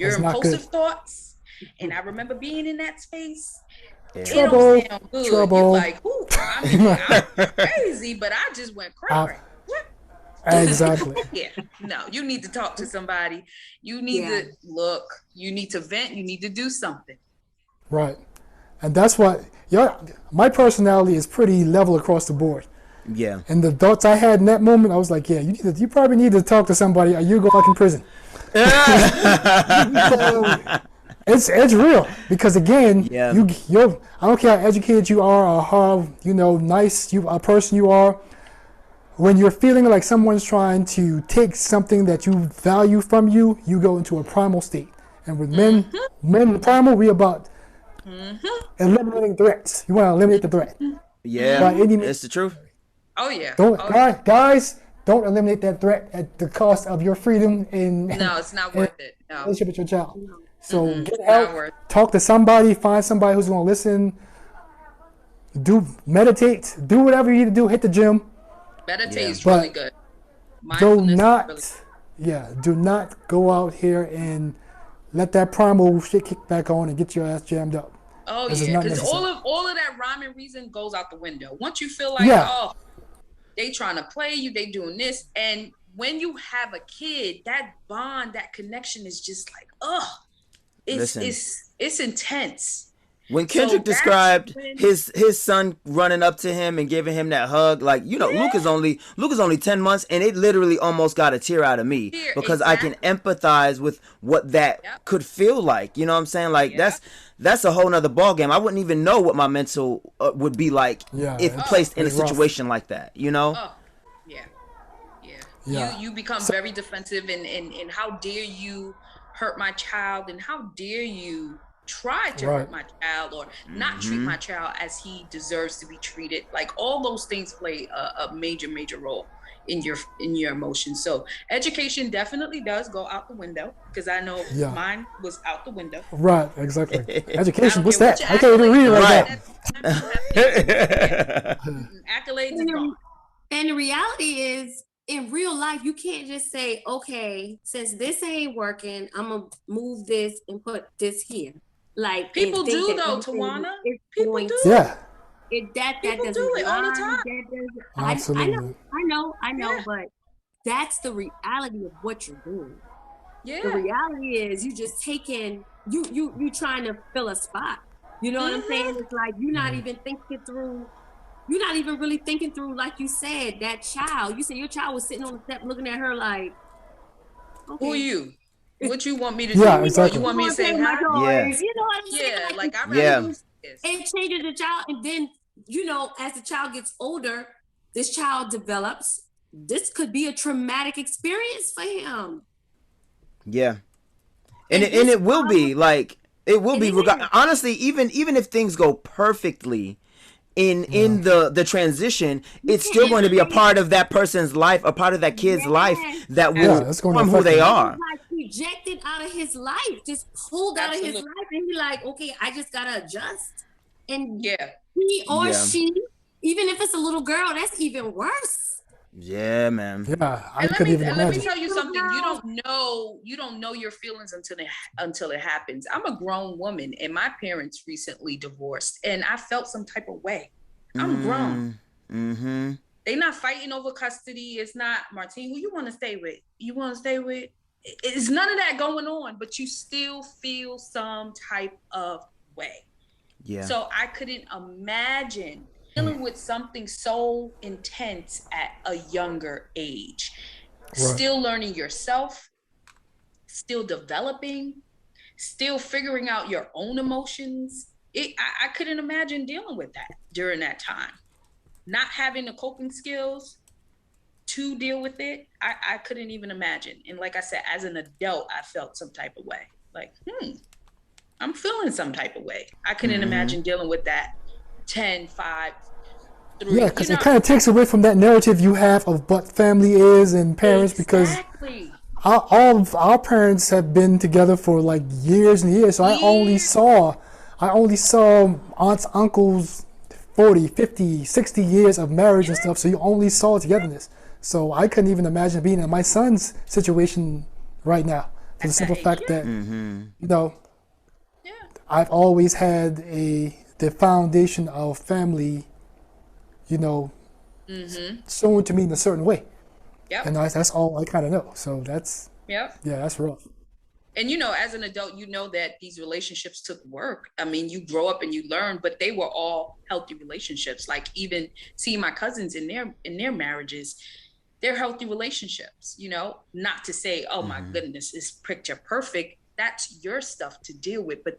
your impulsive thoughts. And I remember being in that space. Yeah. It don't sound good. You're like, ooh, I'm crazy, but I just went crazy. Exactly. Yeah. No, you need to talk to somebody. You need to look. You need to vent. You need to do something. Right. And that's what my personality is pretty level across the board. Yeah. And the thoughts I had in that moment, I was like, yeah, you probably need to talk to somebody, or you go fucking prison. It's real, because again, I don't care how educated you are or how nice a person you are. When you're feeling like someone's trying to take something that you value from you, you go into a primal state. And with men in the primal, we about eliminating threats. You want to eliminate the threat. Yeah, it's the truth. Oh yeah. Guys, don't eliminate that threat at the cost of your freedom no, it's not worth it. No. Relationship with your child. So get help. Talk to somebody. Find somebody who's going to listen. Meditate. Do whatever you need to do. Hit the gym. Meditate is really good. Do not go out here and let that primal shit kick back on and get your ass jammed up. Oh yeah, because all of that rhyme and reason goes out the window. Once you feel like, they trying to play you, they doing this, and when you have a kid, that bond, that connection is just like, it's intense. When Kendrick described his son running up to him and giving him that hug, like, Luke is only 10 months, and it literally almost got a tear out of me, because I can empathize with what that could feel like. You know what I'm saying? Like, that's a whole nother ball game. I wouldn't even know what my mental would be like if placed in a situation like that. You become very defensive, and how dare you hurt my child, and how dare you try to hurt my child, or not treat my child as he deserves to be treated. Like, all those things play a major role in your emotions. So education definitely does go out the window, because I know mine was out the window. Right, exactly. Education, what's that? I can't even read it right now. Accolades and gone. And the reality is, in real life, you can't just say, okay, since this ain't working, I'm gonna move this and put this here. Like, people do though, Tawana. People do. Yeah. That people doesn't do it all the time. Absolutely. I know, but that's the reality of what you're doing. Yeah. The reality is you just taking you trying to fill a spot. You know what I'm saying? It's like you're not even thinking through. You're not even really thinking through, like you said, that child. You said your child was sitting on the step looking at her like, okay. Who are you? What you want me to do? Yeah, exactly. You want me to say my hi? toys. You know what I'm saying? Yeah, like I Yeah. rather it changes the child, and then as the child gets older, this child develops. This could be a traumatic experience for him. Yeah. And it will be like it will be honestly, even if things go perfectly in the transition, it's still going to be a part of that person's life, a part of that kid's life that will form who they are. Like rejected out of his life, just pulled out of his life, and he like, okay, I just gotta adjust. And he or she, even if it's a little girl, that's even worse. Yeah, man. Yeah, let me tell you something. You don't know your feelings until it happens. I'm a grown woman, and my parents recently divorced, and I felt some type of way. I'm grown. Mm-hmm. They're not fighting over custody. It's not, Martine, who you want to stay with? You want to stay with? It's none of that going on, but you still feel some type of way. Yeah. So I couldn't imagine dealing with something so intense at a younger age. Right. Still learning yourself, still developing, still figuring out your own emotions. I couldn't imagine dealing with that during that time. Not having the coping skills to deal with it, I couldn't even imagine. And like I said, as an adult, I felt some type of way. Like, I'm feeling some type of way. I couldn't imagine dealing with that 10, 5, 3. Yeah, because it kind of takes away from that narrative you have of what family is and parents, because all of our parents have been together for like years and years. So I only saw aunts, uncles, 40, 50, 60 years of marriage and stuff. So you only saw togetherness. So I couldn't even imagine being in my son's situation right now, for the simple fact that, I've always had the foundation of family, shown to me in a certain way. Yep. And that's all I kind of know. So that's, that's rough. And, as an adult, that these relationships took work. I mean, you grow up and you learn, but they were all healthy relationships. Like even seeing my cousins in their marriages, they're healthy relationships, not to say, oh my goodness, it's picture perfect. That's your stuff to deal with, but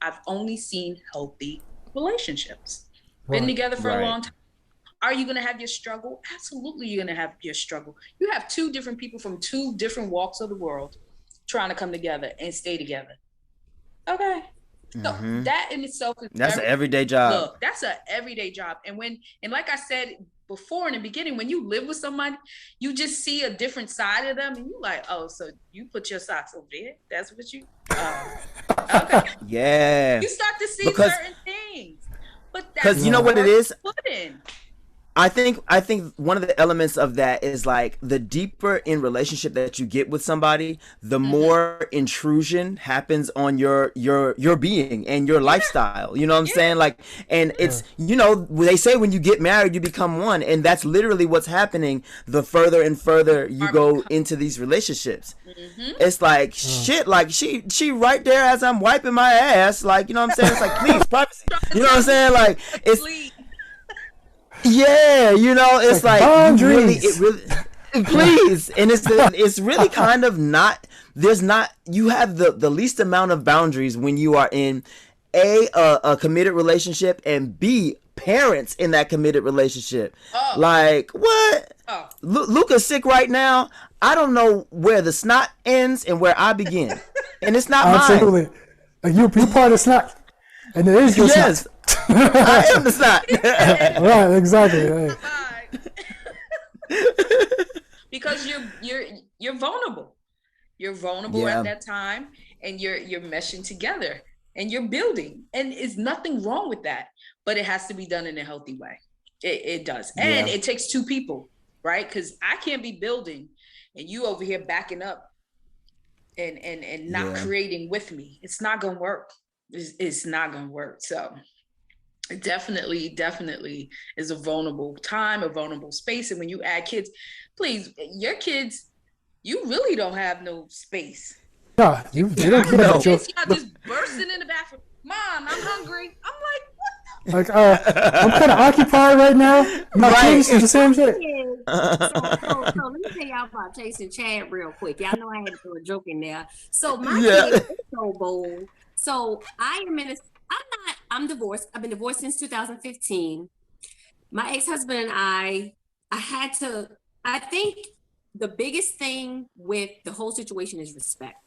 I've only seen healthy relationships. Been together for a long time. Are you going to have your struggle? Absolutely, you're going to have your struggle. You have two different people from two different walks of the world trying to come together and stay together. Okay. So that in itself is an everyday job. Look, that's an everyday job. And like I said before in the beginning, when you live with somebody, you just see a different side of them, and you're like, oh, so you put your socks over there? That's what you okay. Yeah. You start to see certain things. But because you know what it is? Put in. I think one of the elements of that is like the deeper in relationship that you get with somebody, the more intrusion happens on your being and your lifestyle. You know what I'm saying? Like, and it's, they say when you get married, you become one. And that's literally what's happening the further and further you go into these relationships. It's like, shit, like she right there as I'm wiping my ass. Like, you know what I'm saying? It's like, please, privacy. You know what I'm saying? Like, it's... Yeah, it's like boundaries. Really, please, and it's really kind of not. There's not. You have the least amount of boundaries when you are in a committed relationship, and B, parents in that committed relationship. Like what? Luca's sick right now. I don't know where the snot ends and where I begin, and it's not absolutely. mine. You part of the snot, and it is your snot. I am the snot. Right, exactly. Because you're vulnerable. You're vulnerable at that time, and you're meshing together and you're building, and it's nothing wrong with that, but it has to be done in a healthy way. It does, and it takes two people, right? Because I can't be building and you over here backing up and not creating with me. It's not gonna work. It's not gonna work. So it definitely is a vulnerable time, a vulnerable space. And when you add kids, please, your kids you really don't have no space. No, you don't care about your. Y'all just bursting in the bathroom. Mom, I'm hungry. I'm Like, I'm kind of occupied right now. My kids is the same shit. So let me tell y'all about Chase and Chad real quick. Y'all know I had to throw a joke in there. So my kid is so bold. So I'm divorced. I've been divorced since 2015. My ex-husband and I think the biggest thing with the whole situation is respect.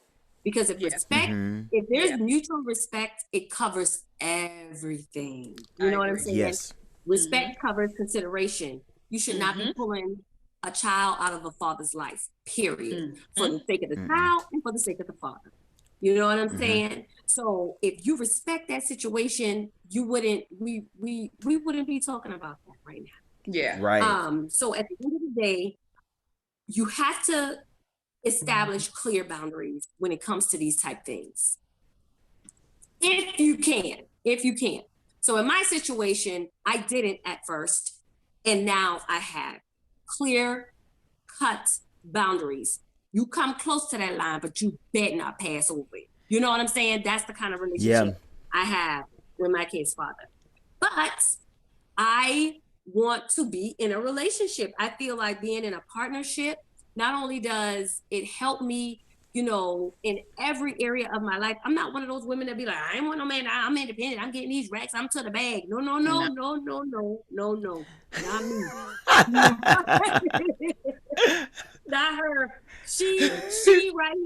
Because if if there's mutual respect, it covers everything. You know what I'm saying? Yes. Respect covers consideration. You should not be pulling a child out of a father's life, period. For the sake of the child and for the sake of the father. You know what I'm saying? So if you respect that situation, we wouldn't be talking about that right now. Yeah. Right. So at the end of the day, you have to establish clear boundaries when it comes to these type things. If you can. So in my situation, I didn't at first, and now I have clear cut boundaries. You come close to that line, but you better not pass over it. You know what I'm saying? That's the kind of relationship I have with my kid's father. But I want to be in a relationship. I feel like being in a partnership, not only does it help me, you know, in every area of my life. I'm not one of those women that be like, I ain't want no man, I'm independent, I'm getting these racks, I'm to the bag. No. Not me. Not her. She right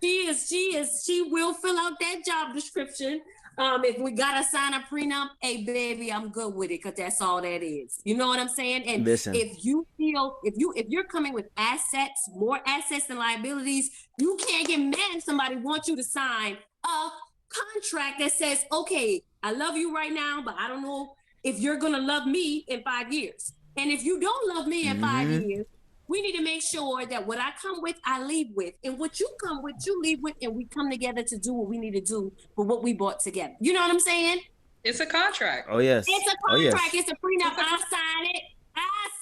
here, she will fill out that job description. If we gotta sign a prenup, hey baby, I'm good with it, because that's all that is. You know what I'm saying? And listen, if you're coming with assets, more assets than liabilities, you can't get mad if somebody wants you to sign a contract that says, okay, I love you right now, but I don't know if you're gonna love me in 5 years. And if you don't love me in 5 years, we need to make sure that what I come with, I leave with. And what you come with, you leave with. And we come together to do what we need to do for what we bought together. You know what I'm saying? It's a contract. Oh, yes. It's a contract. It's a prenup. I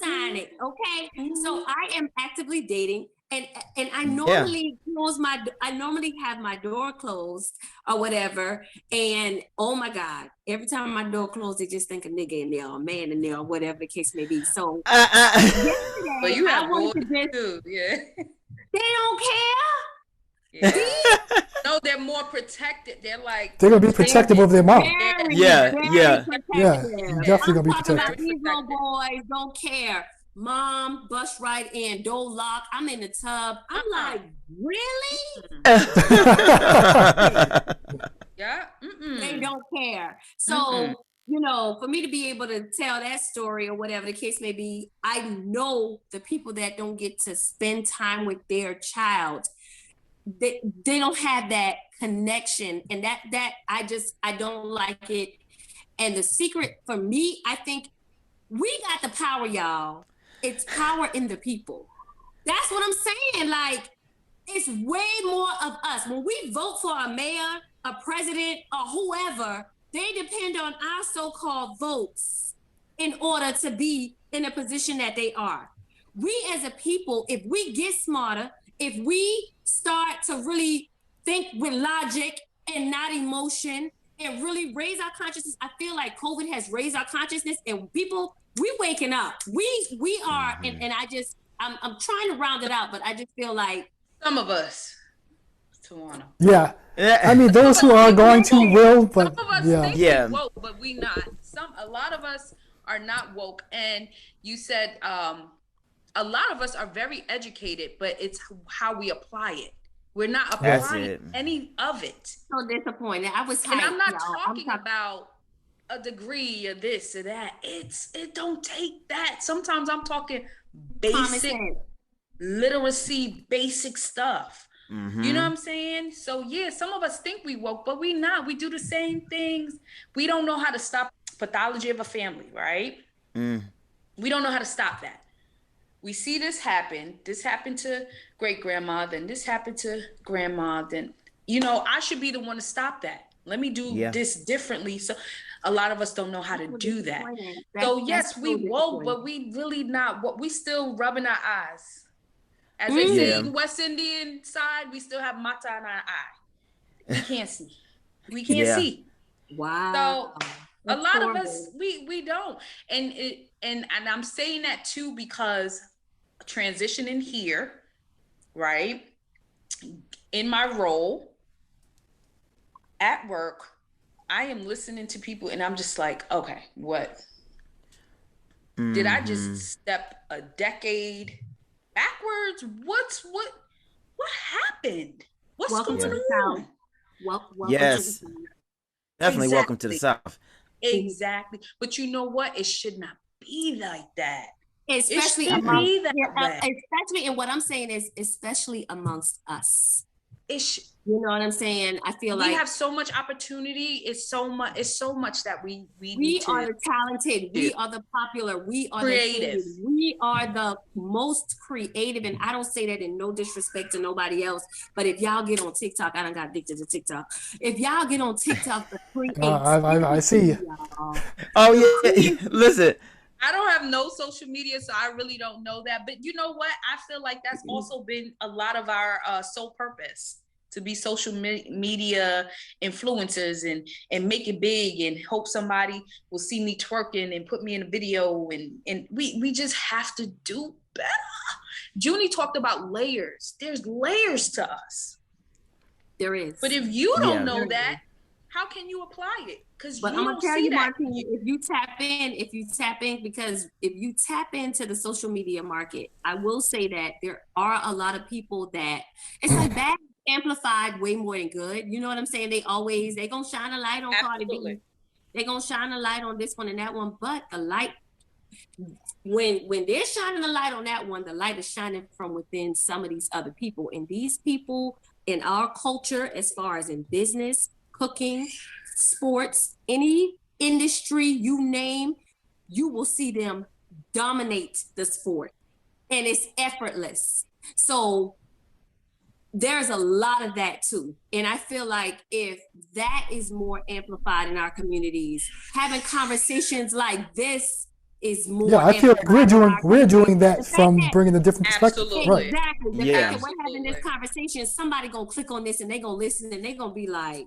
sign it. Okay? So I am actively dating. And I normally I normally have my door closed or whatever. And oh my God, every time my door closed, they just think a nigga in there or a man in there or whatever the case may be. So yesterday, but you have boys too, yeah. They don't care. Yeah. No, they're more protected. They're like they're gonna be protective of their mom. Yeah. Definitely gonna be protective. These little boys don't care. Mom, bust right in, door lock. I'm in the tub. I'm like, really? Yeah. They don't care. So, you know, for me to be able to tell that story or whatever the case may be, I know the people that don't get to spend time with their child, they don't have that connection. And that I don't like it. And the secret for me, I think we got the power, y'all. It's power in the people. That's what I'm saying. Like, it's way more of us. When we vote for a mayor, a president, or whoever, they depend on our so-called votes in order to be in a position that they are. We as a people, if we get smarter, if we start to really think with logic and not emotion and really raise our consciousness, I feel like COVID has raised our consciousness, and people, we waking up. We are, and I'm trying to round it out, but I just feel like some of us, Tawana. Yeah. I mean, those who are going to will, but some of us think we woke, but we not. A lot of us are not woke, and you said a lot of us are very educated, but it's how we apply it. We're not applying any of it. So disappointed. I was hyped, and I'm not talking about a degree or this or that. It don't take that. Sometimes I'm talking basic literacy, basic stuff. You know what I'm saying? So yeah, some of us think we woke, but we not. We do the same things. We don't know how to stop pathology of a family, right? We don't know how to stop that. We see this happen. This happened to great grandma, then this happened to grandma, then I should be the one to stop that. Let me do this differently. So a lot of us don't know how to do that. So yes, we woke, but we really not. We still rubbing our eyes. As they say in West Indian side, we still have mata in our eye. We can't see. We can't see. Wow. So a lot of us, we don't. And I'm saying that too because transitioning here, right? In my role at work, I am listening to people and I'm just like, okay, what? Did I just step a decade backwards? What happened? What's welcome going to the on? South. Welcome Yes. to the South. Definitely welcome to the South. Exactly. But you know what? It should not be like that. Especially amongst, especially, and what I'm saying is, especially amongst us. You know what I'm saying? I feel like we have so much opportunity. It's so much that we are the talented. We are the popular. We are creative. We are the most creative. And I don't say that in no disrespect to nobody else. But if y'all get on TikTok, I done got addicted to TikTok. If y'all get on TikTok for create, I see you. Oh yeah, listen. I don't have no social media, so I really don't know that. But you know what? I feel like that's also been a lot of our sole purpose, to be social media influencers and make it big and hope somebody will see me twerking and put me in a video. And we just have to do better. Junie talked about layers. There's layers to us. There is. But if you don't know that, how can you apply it? Because I'm gonna tell you, Martin, if you tap in, because if you tap into the social media market, I will say that there are a lot of people that it's like bad amplified way more than good. You know what I'm saying? They gonna shine a light on Cardi B. They gonna shine a light on this one and that one, but the light, when they're shining a light on that one, the light is shining from within some of these other people. And these people in our culture, as far as in business, cooking, sports, any industry you name, you will see them dominate the sport, and it's effortless. So there's a lot of that too. And I feel like if that is more amplified in our communities, having conversations like this is more. Yeah, I feel like we're doing that from bringing a different perspective. Absolutely. Right. Exactly. The fact that we're having this conversation, somebody gonna click on this and they gonna listen and they gonna be like,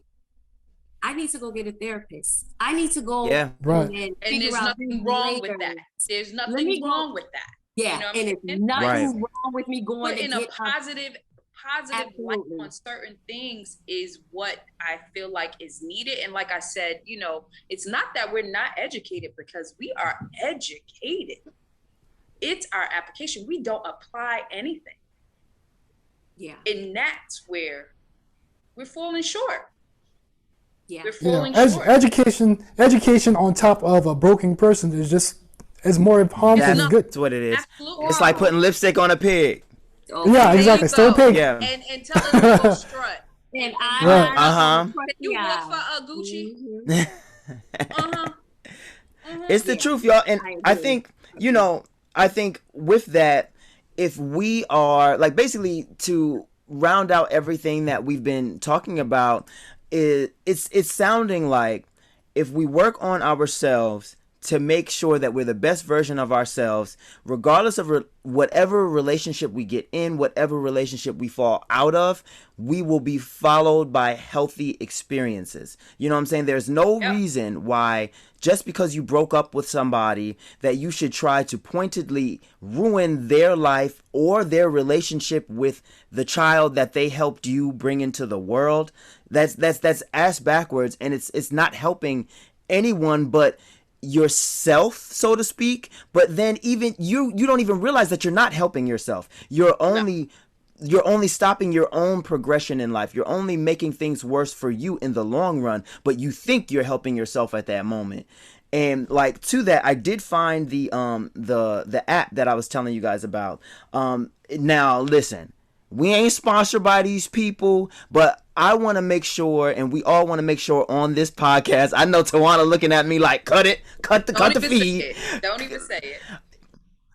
I need to go get a therapist. I need to go right. And there's nothing wrong with that. There's nothing wrong with that. Yeah, you know and it's nothing wrong with me going in to a positive light on certain things is what I feel like is needed. And like I said, you know, it's not that we're not educated, because we are educated. It's our application. We don't apply anything. Yeah. And that's where we're falling short. Yeah. We're falling short. Education on top of a broken person is more harmful than good. That's what it is. Absolutely. It's like putting lipstick on a pig. Okay. Yeah, exactly. Still a pig. Yeah. And tell us to go strut. And you work for a Gucci? It's the truth, y'all. And I think, you know, with that, if we are, like, basically to round out everything that we've been talking about, it's sounding like if we work on ourselves to make sure that we're the best version of ourselves, regardless of whatever relationship we get in, whatever relationship we fall out of, we will be followed by healthy experiences. You know what I'm saying? There's no reason why, just because you broke up with somebody, that you should try to pointedly ruin their life or their relationship with the child that they helped you bring into the world. That's ass backwards, and it's not helping anyone but yourself, so to speak. But then even you don't even realize that you're not helping yourself. You're only stopping your own progression in life. You're only making things worse for you in the long run, but you think you're helping yourself at that moment. And like, to that, I did find the app that I was telling you guys about. Now listen, we ain't sponsored by these people, but I want to make sure, and we all want to make sure on this podcast. I know Tawana looking at me like, cut the feed. Don't even say it.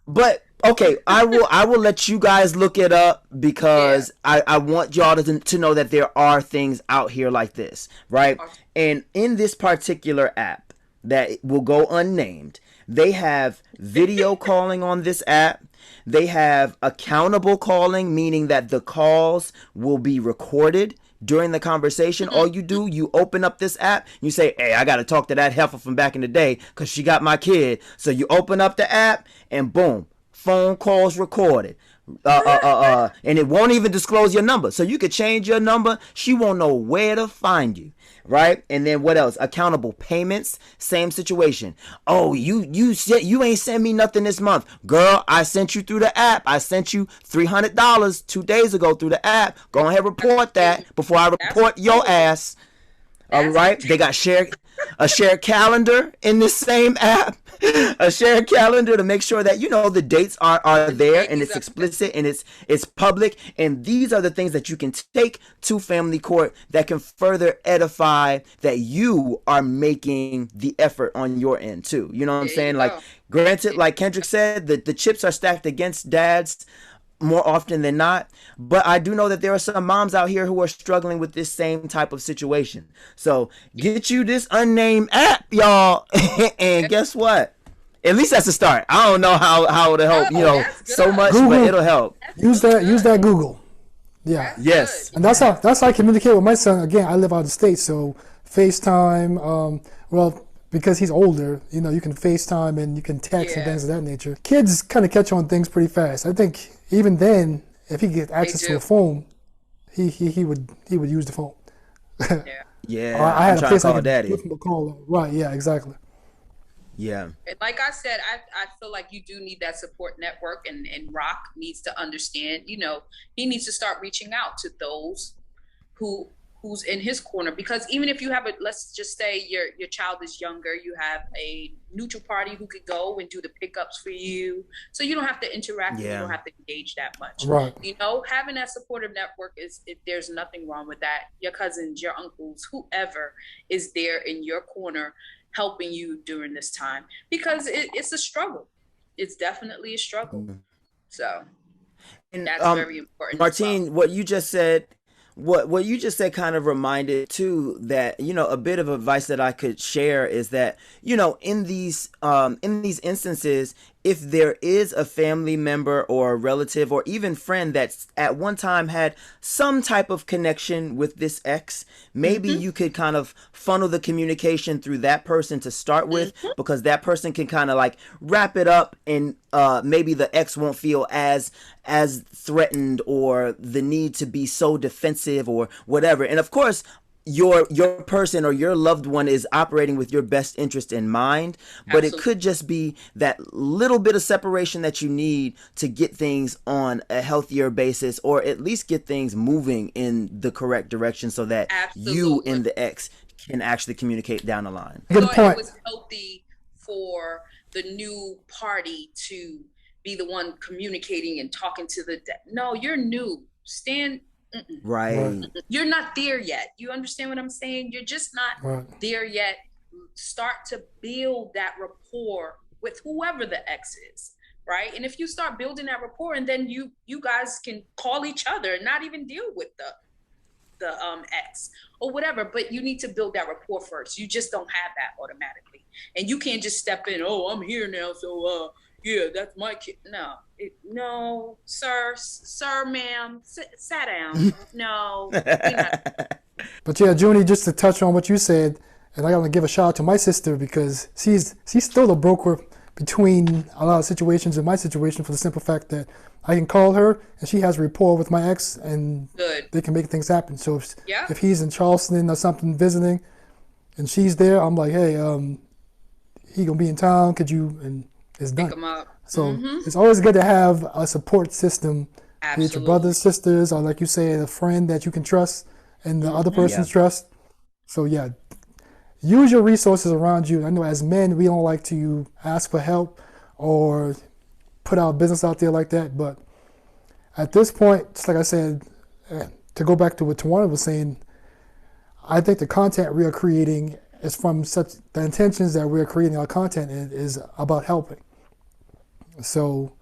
But okay, I will let you guys look it up, because I want y'all to know that there are things out here like this, right? And in this particular app that will go unnamed, They have video calling on this app. They have accountable calling, meaning that the calls will be recorded during the conversation. All you do, you open up this app, you say, hey, I got to talk to that heifer from back in the day because she got my kid. So you open up the app and boom, phone calls recorded. And it won't even disclose your number. So you could change your number. She won't know where to find you. Right? And then what else? Accountable payments, same situation. Oh, you said you ain't sent me nothing this month. Girl, I sent you through the app. I sent you $300 2 days ago through the app. Go ahead, report that before I report your ass. All right? They got a shared calendar in this same app. A shared calendar to make sure that, you know, the dates are there and it's explicit and it's public. And these are the things that you can take to family court that can further edify that you are making the effort on your end too. You know what I'm saying? Like, granted, like Kendrick said, the chips are stacked against dads more often than not, but I do know that there are some moms out here who are struggling with this same type of situation. So get you this unnamed app, y'all, and guess what? At least that's a start. I don't know how it'll help, you know, so much, Google, but it'll help. Use that Google. Yeah. Yes. And that's how I communicate with my son. Again, I live out of state, so FaceTime. Well, because he's older, you know, you can FaceTime and you can text and things of that nature. Kids kind of catch on things pretty fast. I think even then, if he gets access to a phone, he would use the phone. Yeah. I had a place call daddy. Give him a call. Right. Yeah. Exactly. Yeah. Like I said, I feel like you do need that support network, and Rock needs to understand, you know, he needs to start reaching out to those who's in his corner, because even if you have let's just say your child is younger, you have a neutral party who could go and do the pickups for you, so you don't have to interact and you don't have to engage that much. Right. You know, having that supportive network there's nothing wrong with that. Your cousins, your uncles, whoever is there in your corner helping you during this time, because it's a struggle. It's definitely a struggle. So and that's very important. Martine, what you just said kind of reminded too that, you know, a bit of advice that I could share is that, you know, in these instances, if there is a family member or a relative or even friend that's at one time had some type of connection with this ex, maybe you could kind of funnel the communication through that person to start with, because that person can kind of like wrap it up, and maybe the ex won't feel as threatened or the need to be so defensive or whatever. And of course, your person or your loved one is operating with your best interest in mind, but it could just be that little bit of separation that you need to get things on a healthier basis, or at least get things moving in the correct direction so that you and the ex can actually communicate down the line. Good point. It was healthy for the new party to be the one communicating and talking to no, you're new. Right. You're not there yet. You understand what I'm saying? You're just not there yet. Start to build that rapport with whoever the ex is, right? And if you start building that rapport, and then you guys can call each other and not even deal with the ex or whatever, but you need to build that rapport first. You just don't have that automatically, and you can't just step in. Oh, I'm here now, so yeah, that's my kid. No, sir, ma'am, sit down. No. But yeah, Junie, just to touch on what you said, and I gotta give a shout out to my sister, because she's still a broker between a lot of situations and my situation, for the simple fact that I can call her and she has rapport with my ex, and they can make things happen. So if he's in Charleston or something visiting and she's there, I'm like, hey, he gonna be in town, could you, and it's done. Pick 'em up. So it's always good to have a support system, be it your brothers, sisters, or like you say, a friend that you can trust and the other person's trust. So yeah, use your resources around you. I know as men, we don't like to ask for help or put our business out there like that. But at this point, just like I said, to go back to what Tawana was saying, I think the content we are creating is from the intentions that we're creating our content is about helping. So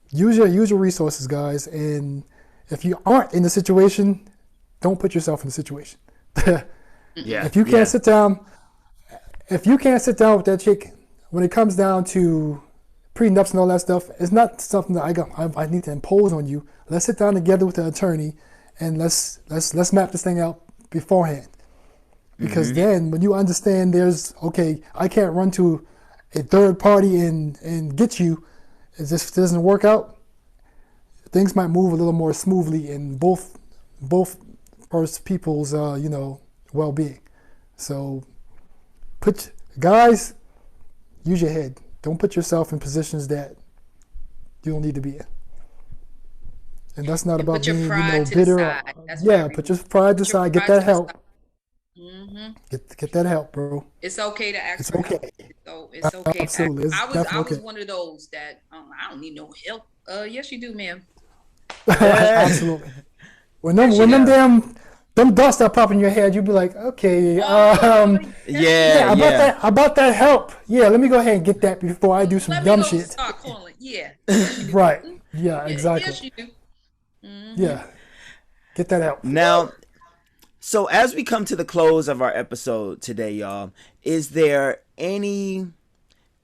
use your resources, guys. And if you aren't in the situation, don't put yourself in the situation. If you can't sit down with that chick when it comes down to prenups and all that stuff, it's not something that I need to impose on you. Let's sit down together with the attorney and let's map this thing out beforehand. Because then when you understand I can't run to a third party and get you, if this doesn't work out, things might move a little more smoothly in both first people's well-being. So guys, use your head. Don't put yourself in positions that you don't need to be in. And that's not about being bitter. Put your pride to the side. Get that help. Get that help, bro. It's okay to ask for help. It's okay. Absolutely. I was one of those that I don't need no help. Yes, you do, ma'am. Absolutely. When them dust start popping in your head, you'd be like, okay, about that help. Yeah, let me go ahead and get that before I do some dumb shit. Start calling. Yeah. Right. Yeah, exactly. Yes, you do. Yeah. Get that help. Now, so as we come to the close of our episode today, y'all, is there any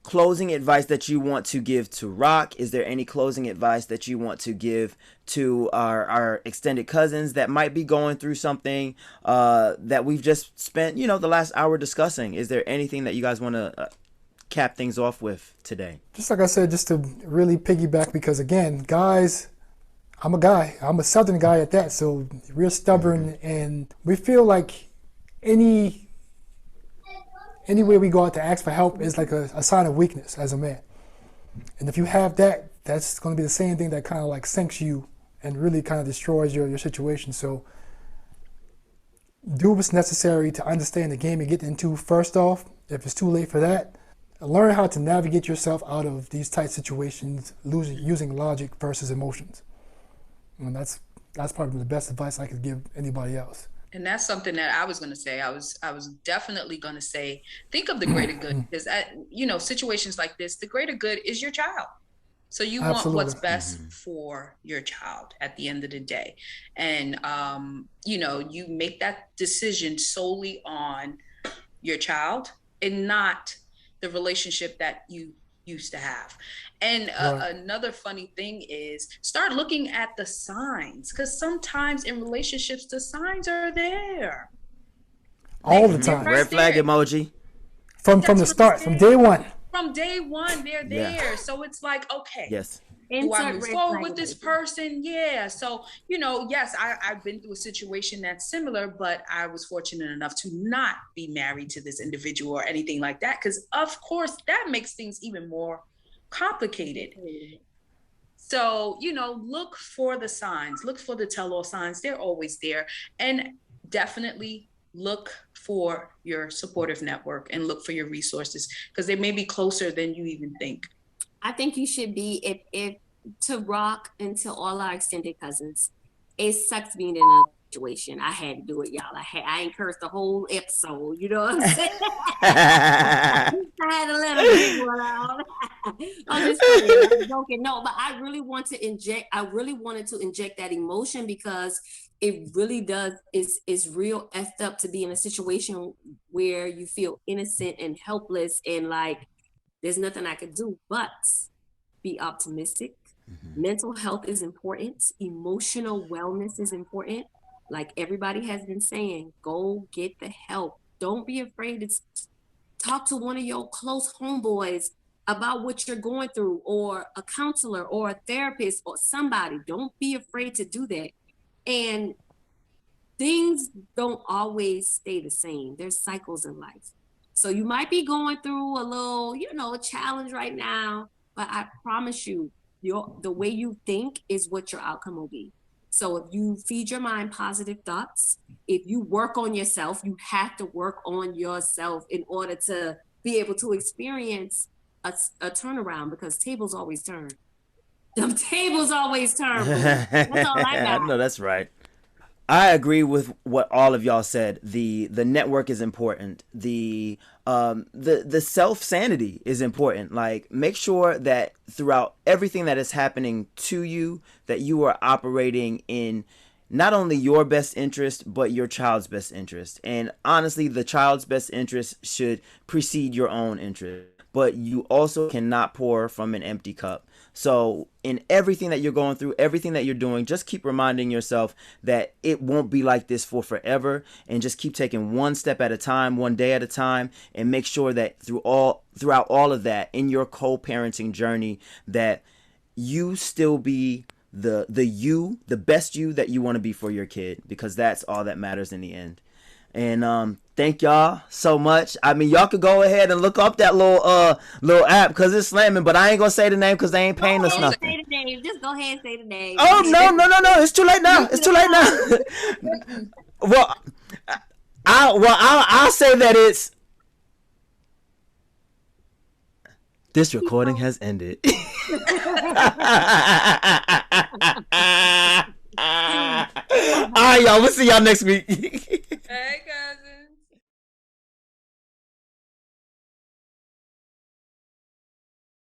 closing advice that you want to give to Rock? Is there any closing advice that you want to give to our extended cousins that might be going through something that we've just spent, the last hour discussing? Is there anything that you guys want to cap things off with today? Just like I said, just to really piggyback, because again, guys, I'm a Southern guy at that, so we're stubborn and we feel like any way we go out to ask for help is like a sign of weakness as a man. And if you have that, that's going to be the same thing that kind of like sinks you and really kind of destroys your situation. So do what's necessary to understand the game and get into first off. If it's too late for that, learn how to navigate yourself out of these tight situations using logic versus emotions. And that's probably the best advice I could give anybody else. And that's something that I was going to say. I was definitely going to say, think of the greater good, because situations like this, the greater good is your child. So you Absolutely. want what's best for your child at the end of the day. And, you make that decision solely on your child and not the relationship that you used to have. And another funny thing is start looking at the signs, because sometimes in relationships, the signs are there. All the time. Red flag emoji. From the start, from day one. From day one, they're there. Yeah. So it's like, okay. Yes. Do I move forward with this person? Yeah. So, yes, I've been through a situation that's similar, but I was fortunate enough to not be married to this individual or anything like that. Because, of course, that makes things even more complicated. So, look for the signs, look for the tell-all signs. They're always there. And definitely look for your supportive network and look for your resources, because they may be closer than you even think. I think you should be, if to Rock and to all our extended cousins, it sucks being in a situation. I had to do it, y'all. I encouraged the whole episode, you know what I'm saying? I had to let them one out. I'm just kidding, I'm joking. No, but I really wanted to inject that emotion, because it really does, is real effed up to be in a situation where you feel innocent and helpless and like, there's nothing I could do but be optimistic. Mental health is important. Emotional wellness is important. Like everybody has been saying, go get the help. Don't be afraid to talk to one of your close homeboys about what you're going through, or a counselor or a therapist or somebody. Don't be afraid to do that. And things don't always stay the same. There's cycles in life. So you might be going through a little, a challenge right now, but I promise you, the way you think is what your outcome will be. So if you feed your mind positive thoughts, if you work on yourself, you have to work on yourself in order to be able to experience a turnaround, because tables always turn. Them tables always turn. That's all I got. No, that's right. I agree with what all of y'all said. The network is important. The self sanity is important. Like, make sure that throughout everything that is happening to you, that you are operating in not only your best interest, but your child's best interest. And honestly, the child's best interest should precede your own interest. but you also cannot pour from an empty cup. So in everything that you're going through, everything that you're doing, just keep reminding yourself that it won't be like this for forever, and just keep taking one step at a time, one day at a time, and make sure that throughout all of that in your co-parenting journey, that you still be the best you that you want to be for your kid, because that's all that matters in the end. And thank y'all so much. I mean, y'all could go ahead and look up that little app, because it's slamming, but I ain't gonna say the name because they ain't paying us nothing. Say the name. Just go ahead and say the name. Oh, no, it's too late now. It's too late now. Well, I'll say that it's, this recording has ended. All right, y'all, we'll see y'all next week.